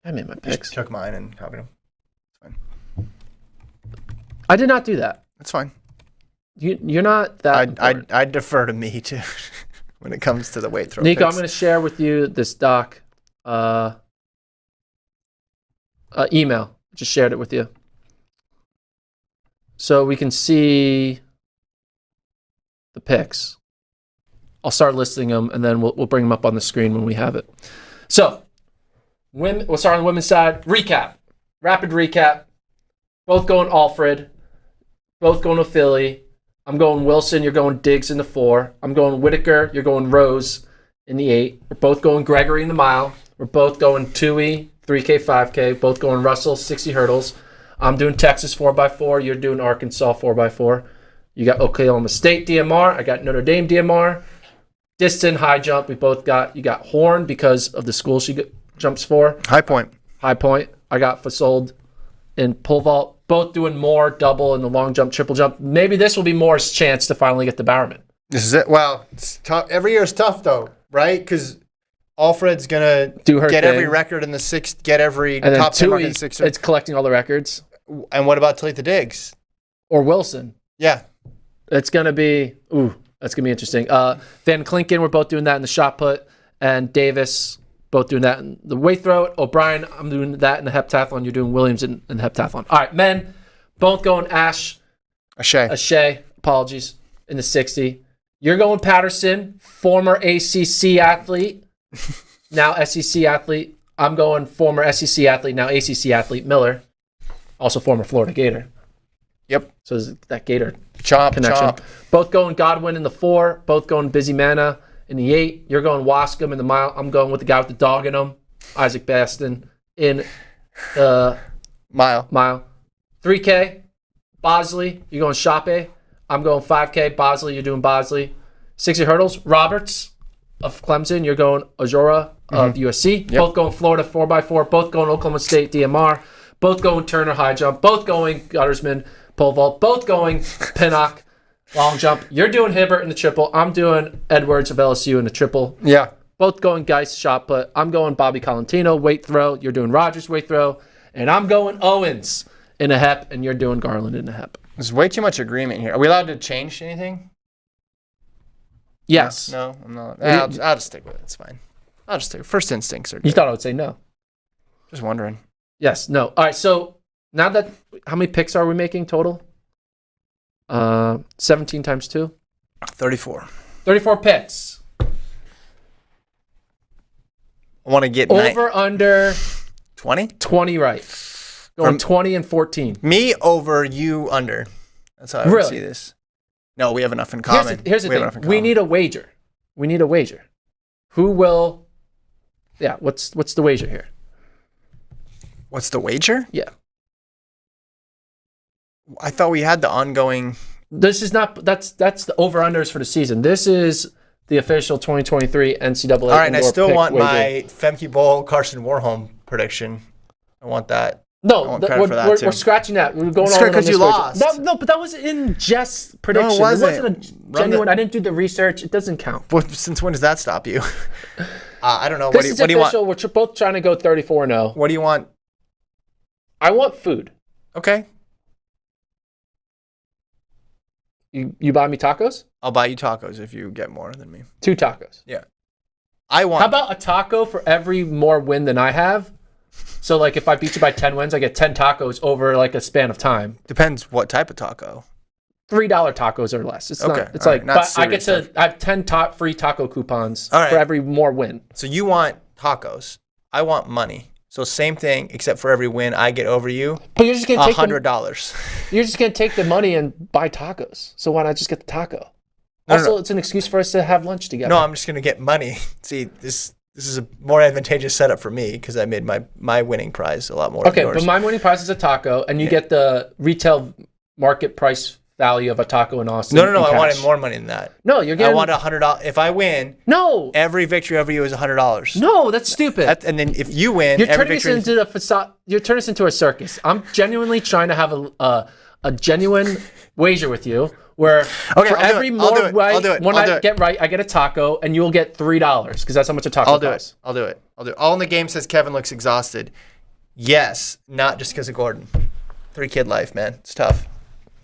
I made my picks. Just took mine and copied them. It's fine. I did not do that. That's fine. You're not that. I defer to me too when it comes to the weight throw. Nico, picks. I'm going to share with you this doc email. Just shared it with you, so we can see the picks. I'll start listing them, and then we'll bring them up on the screen when we have it. So, we'll start on the women's side. Rapid recap. Both going Alfred. Both going to Philly. I'm going Wilson. You're going Diggs in the 4. I'm going Whitaker. You're going Rose in the 8. We're both going Gregory in the mile. We're both going Tui, 3K, 5K. Both going Russell, 60 hurdles. I'm doing Texas 4x4. You're doing Arkansas 4x4. You got Oklahoma State DMR. I got Notre Dame DMR. Distant, high jump. You got Horn because of the school she jumps for. High point. I got Fasold in pole vault. Both doing more double in the long jump, triple jump. Maybe this will be Moore's chance to finally get the Bowerman. This is it. Well, it's tough. Every year is tough though, right? Because Alfred's gonna get every record in the 6, get every top 10 record in the 6. It's collecting all the records. And what about Talitha Diggs or Wilson? Yeah, it's gonna be that's gonna be interesting. Van Klinken, we're both doing that in the shot put, and Davis both doing that in the weight throw. O'Brien, I'm doing that in the heptathlon. You're doing Williams in the heptathlon. All right, men, both going Ashe, apologies, in the 60. You're going Patterson, former ACC athlete, now SEC athlete. I'm going former SEC athlete, now ACC athlete, Miller, also former Florida Gator. Yep. So there's that Gator connection. Chomp. Both going Godwin in the 4, both going Busy Mana in the 8. You're going Wascom in the mile. I'm going with the guy with the dog in him, Isaac Baston, in the mile. 3K, Bosley. You're going Shape. I'm going 5K, Bosley. You're doing Bosley. 60 hurdles, Roberts of Clemson. You're going Ojora of USC. Yep. Both going Florida 4x4. Both going Oklahoma State DMR. Both going Turner high jump. Both going Guttersman pole vault. Both going Pinnock long jump. You're doing Hibbert in the triple. I'm doing Edwards of LSU in the triple. Yeah. Both going Geist shot put. I'm going Bobby Colantino weight throw. You're doing Rogers weight throw. And I'm going Owens in a hep, and you're doing Garland in a hep. There's way too much agreement here. Are we allowed to change anything? Yes. No, I'm not. I'll just stick with it. It's fine. I'll just stick with it. First instincts are good. You thought I would say no. Just wondering. Yes, no. All right, so now that, how many picks are we making total? 17 times 2? 34. 34 picks. I want to get over, under 20? 20, right. Going 20 and 14. Me over, you under. That's how I would see this. No, we have enough in common. Here's the thing. We need a wager. Who will... Yeah, what's the wager here? What's the wager? Yeah. I thought we had the ongoing... This is not... That's the over-unders for the season. This is the official 2023 NCAA All right, and I still want wager. my Femke Bowl Carson Warholm prediction. I want that. No, we're scratching that. We're going on because you lost. No, but that was in Jess' prediction. No, it wasn't. It wasn't a genuine. I didn't do the research. It doesn't count. Well, since when does that stop you? I don't know. What do you want? We're both trying to go 34-0. What do you want? I want food. Okay. You buy me tacos? I'll buy you tacos if you get more than me. 2 tacos. Yeah. How about a taco for every more win than I have? So, like, if I beat you by 10 wins, I get 10 tacos over, like, a span of time. Depends what type of taco. $3 tacos or less. It's okay. Not. It's like, but I have 10 free taco coupons for every more win. So you want tacos. I want money. So same thing, except for every win I get over you. But you're just gonna take $100. You're just gonna take the money and buy tacos. So why not just get the taco? Also, it's an excuse for us to have lunch together. No, I'm just gonna get money. See, this is a more advantageous setup for me because I made my winning prize a lot more. Okay, but my winning prize is a taco, and you get the retail market price value of a taco in Austin. No, I wanted more money than that. No, you're getting. I want $100. If I win, every victory over you is $100. No, that's stupid. And then if you win, you're turning this into a facade. You're turning this into a circus. I'm genuinely trying to have a genuine wager with you. where Okay, for I'll do every it. more I'll do it. right I'll do it. one I'll do I it. get right, I get a taco, and you'll get $3 because that's how much a taco I'll do costs. it. I'll do it. I'll do it. All in the game says Kevin looks exhausted. Yes, not just because of Gordon. 3-kid life, man. It's tough.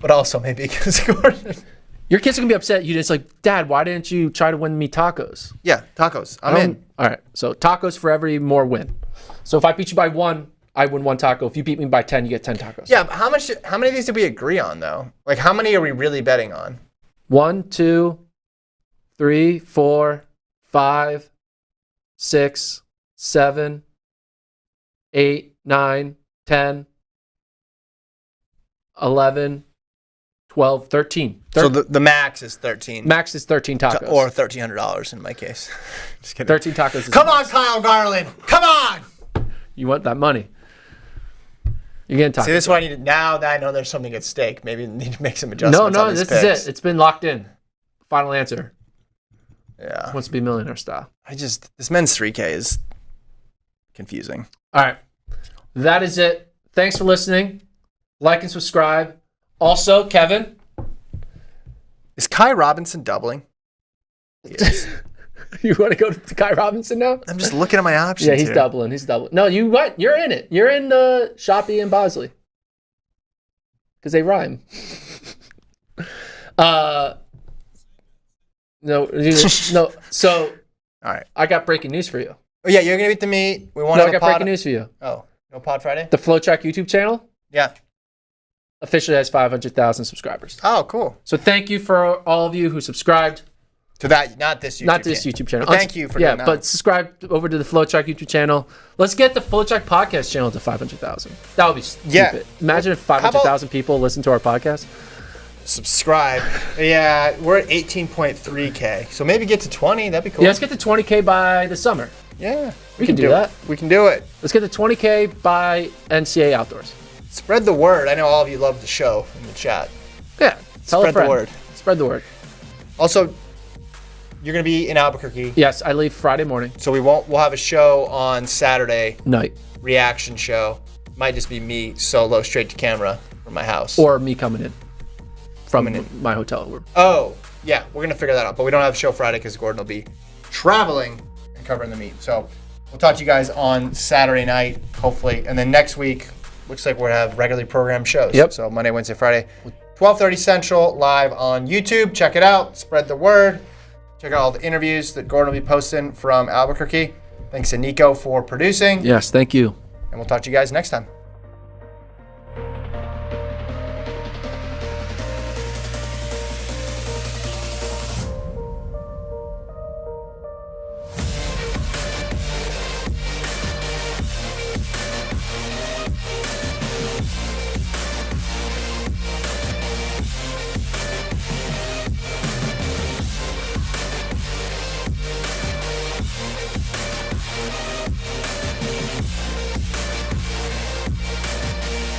But also maybe because of Gordon. Your kids are gonna be upset. You just like, Dad, why didn't you try to win me tacos? Yeah, tacos. I'm in. All right, so tacos for every more win. So if I beat you by 1, I win 1 taco. If you beat me by 10, you get 10 tacos. Yeah, but how many of these did we agree on, though? Like, how many are we really betting on? 1, 2, 3, 4, 5, 6, 7, 8, 9, 10, 11, 12, 13. So the max is 13. Max is 13 tacos. Or $1,300 in my case. Just kidding. 13 tacos is Come on, Kyle Garland. Come on. You want that money. You're getting tacos. See, this is why I need to, now that I know there's something at stake, maybe I need to make some adjustments No, on these this picks. is it. It's been locked in. Final answer. Yeah. Wants to be millionaire style. This men's 3K is confusing. All right. That is it. Thanks for listening. Like and subscribe. Also, Kevin. Is Kai Robinson doubling? Yes. You want to go to Kai Robinson now? I'm just looking at my options. Yeah, he's here. doubling. He's doubling. No, you're in it. You're in Shopee and Bosley. Because they rhyme. No. So, all right. I got breaking news for you. Oh, yeah, you're going to beat the meat. We want No, to I have got a pod. breaking news for you. Oh, no Pod Friday? The FloTrack YouTube channel Yeah. officially has 500,000 subscribers. Oh, cool. So thank you for all of you who subscribed. To that, not this YouTube Not this channel. YouTube channel. But thank you for doing that. but subscribe over to the FloTrack YouTube channel. Let's get the FloTrack podcast channel to 500,000. That would be stupid. Yeah. Imagine if 500,000 people listen to our podcast. Subscribe. Yeah, we're at 18.3K. So maybe get to 20. That'd be cool. Yeah, let's get to 20K by the summer. Yeah. We can do that. We can do it. Let's get to 20K by NCAA Outdoors. Spread the word. I know all of you love the show in the chat. Yeah. Tell a Spread the friend. word. Spread the word. Also, you're going to be in Albuquerque. Yes, I leave Friday morning. So we'll have a show on Saturday, Night. reaction show. Might just be me solo straight to camera from my house. Or me coming in from my hotel room. Oh, yeah, we're going to figure that out. But we don't have a show Friday because Gordon will be traveling and covering the meet. So we'll talk to you guys on Saturday night, hopefully. And then next week, looks like we're going to have regularly programmed shows. Yep. So Monday, Wednesday, Friday, 12:30 Central, live on YouTube. Check it out. Spread the word. Check out all the interviews that Gordon will be posting from Albuquerque. Thanks to Nico for producing. Yes, thank you. And we'll talk to you guys next time.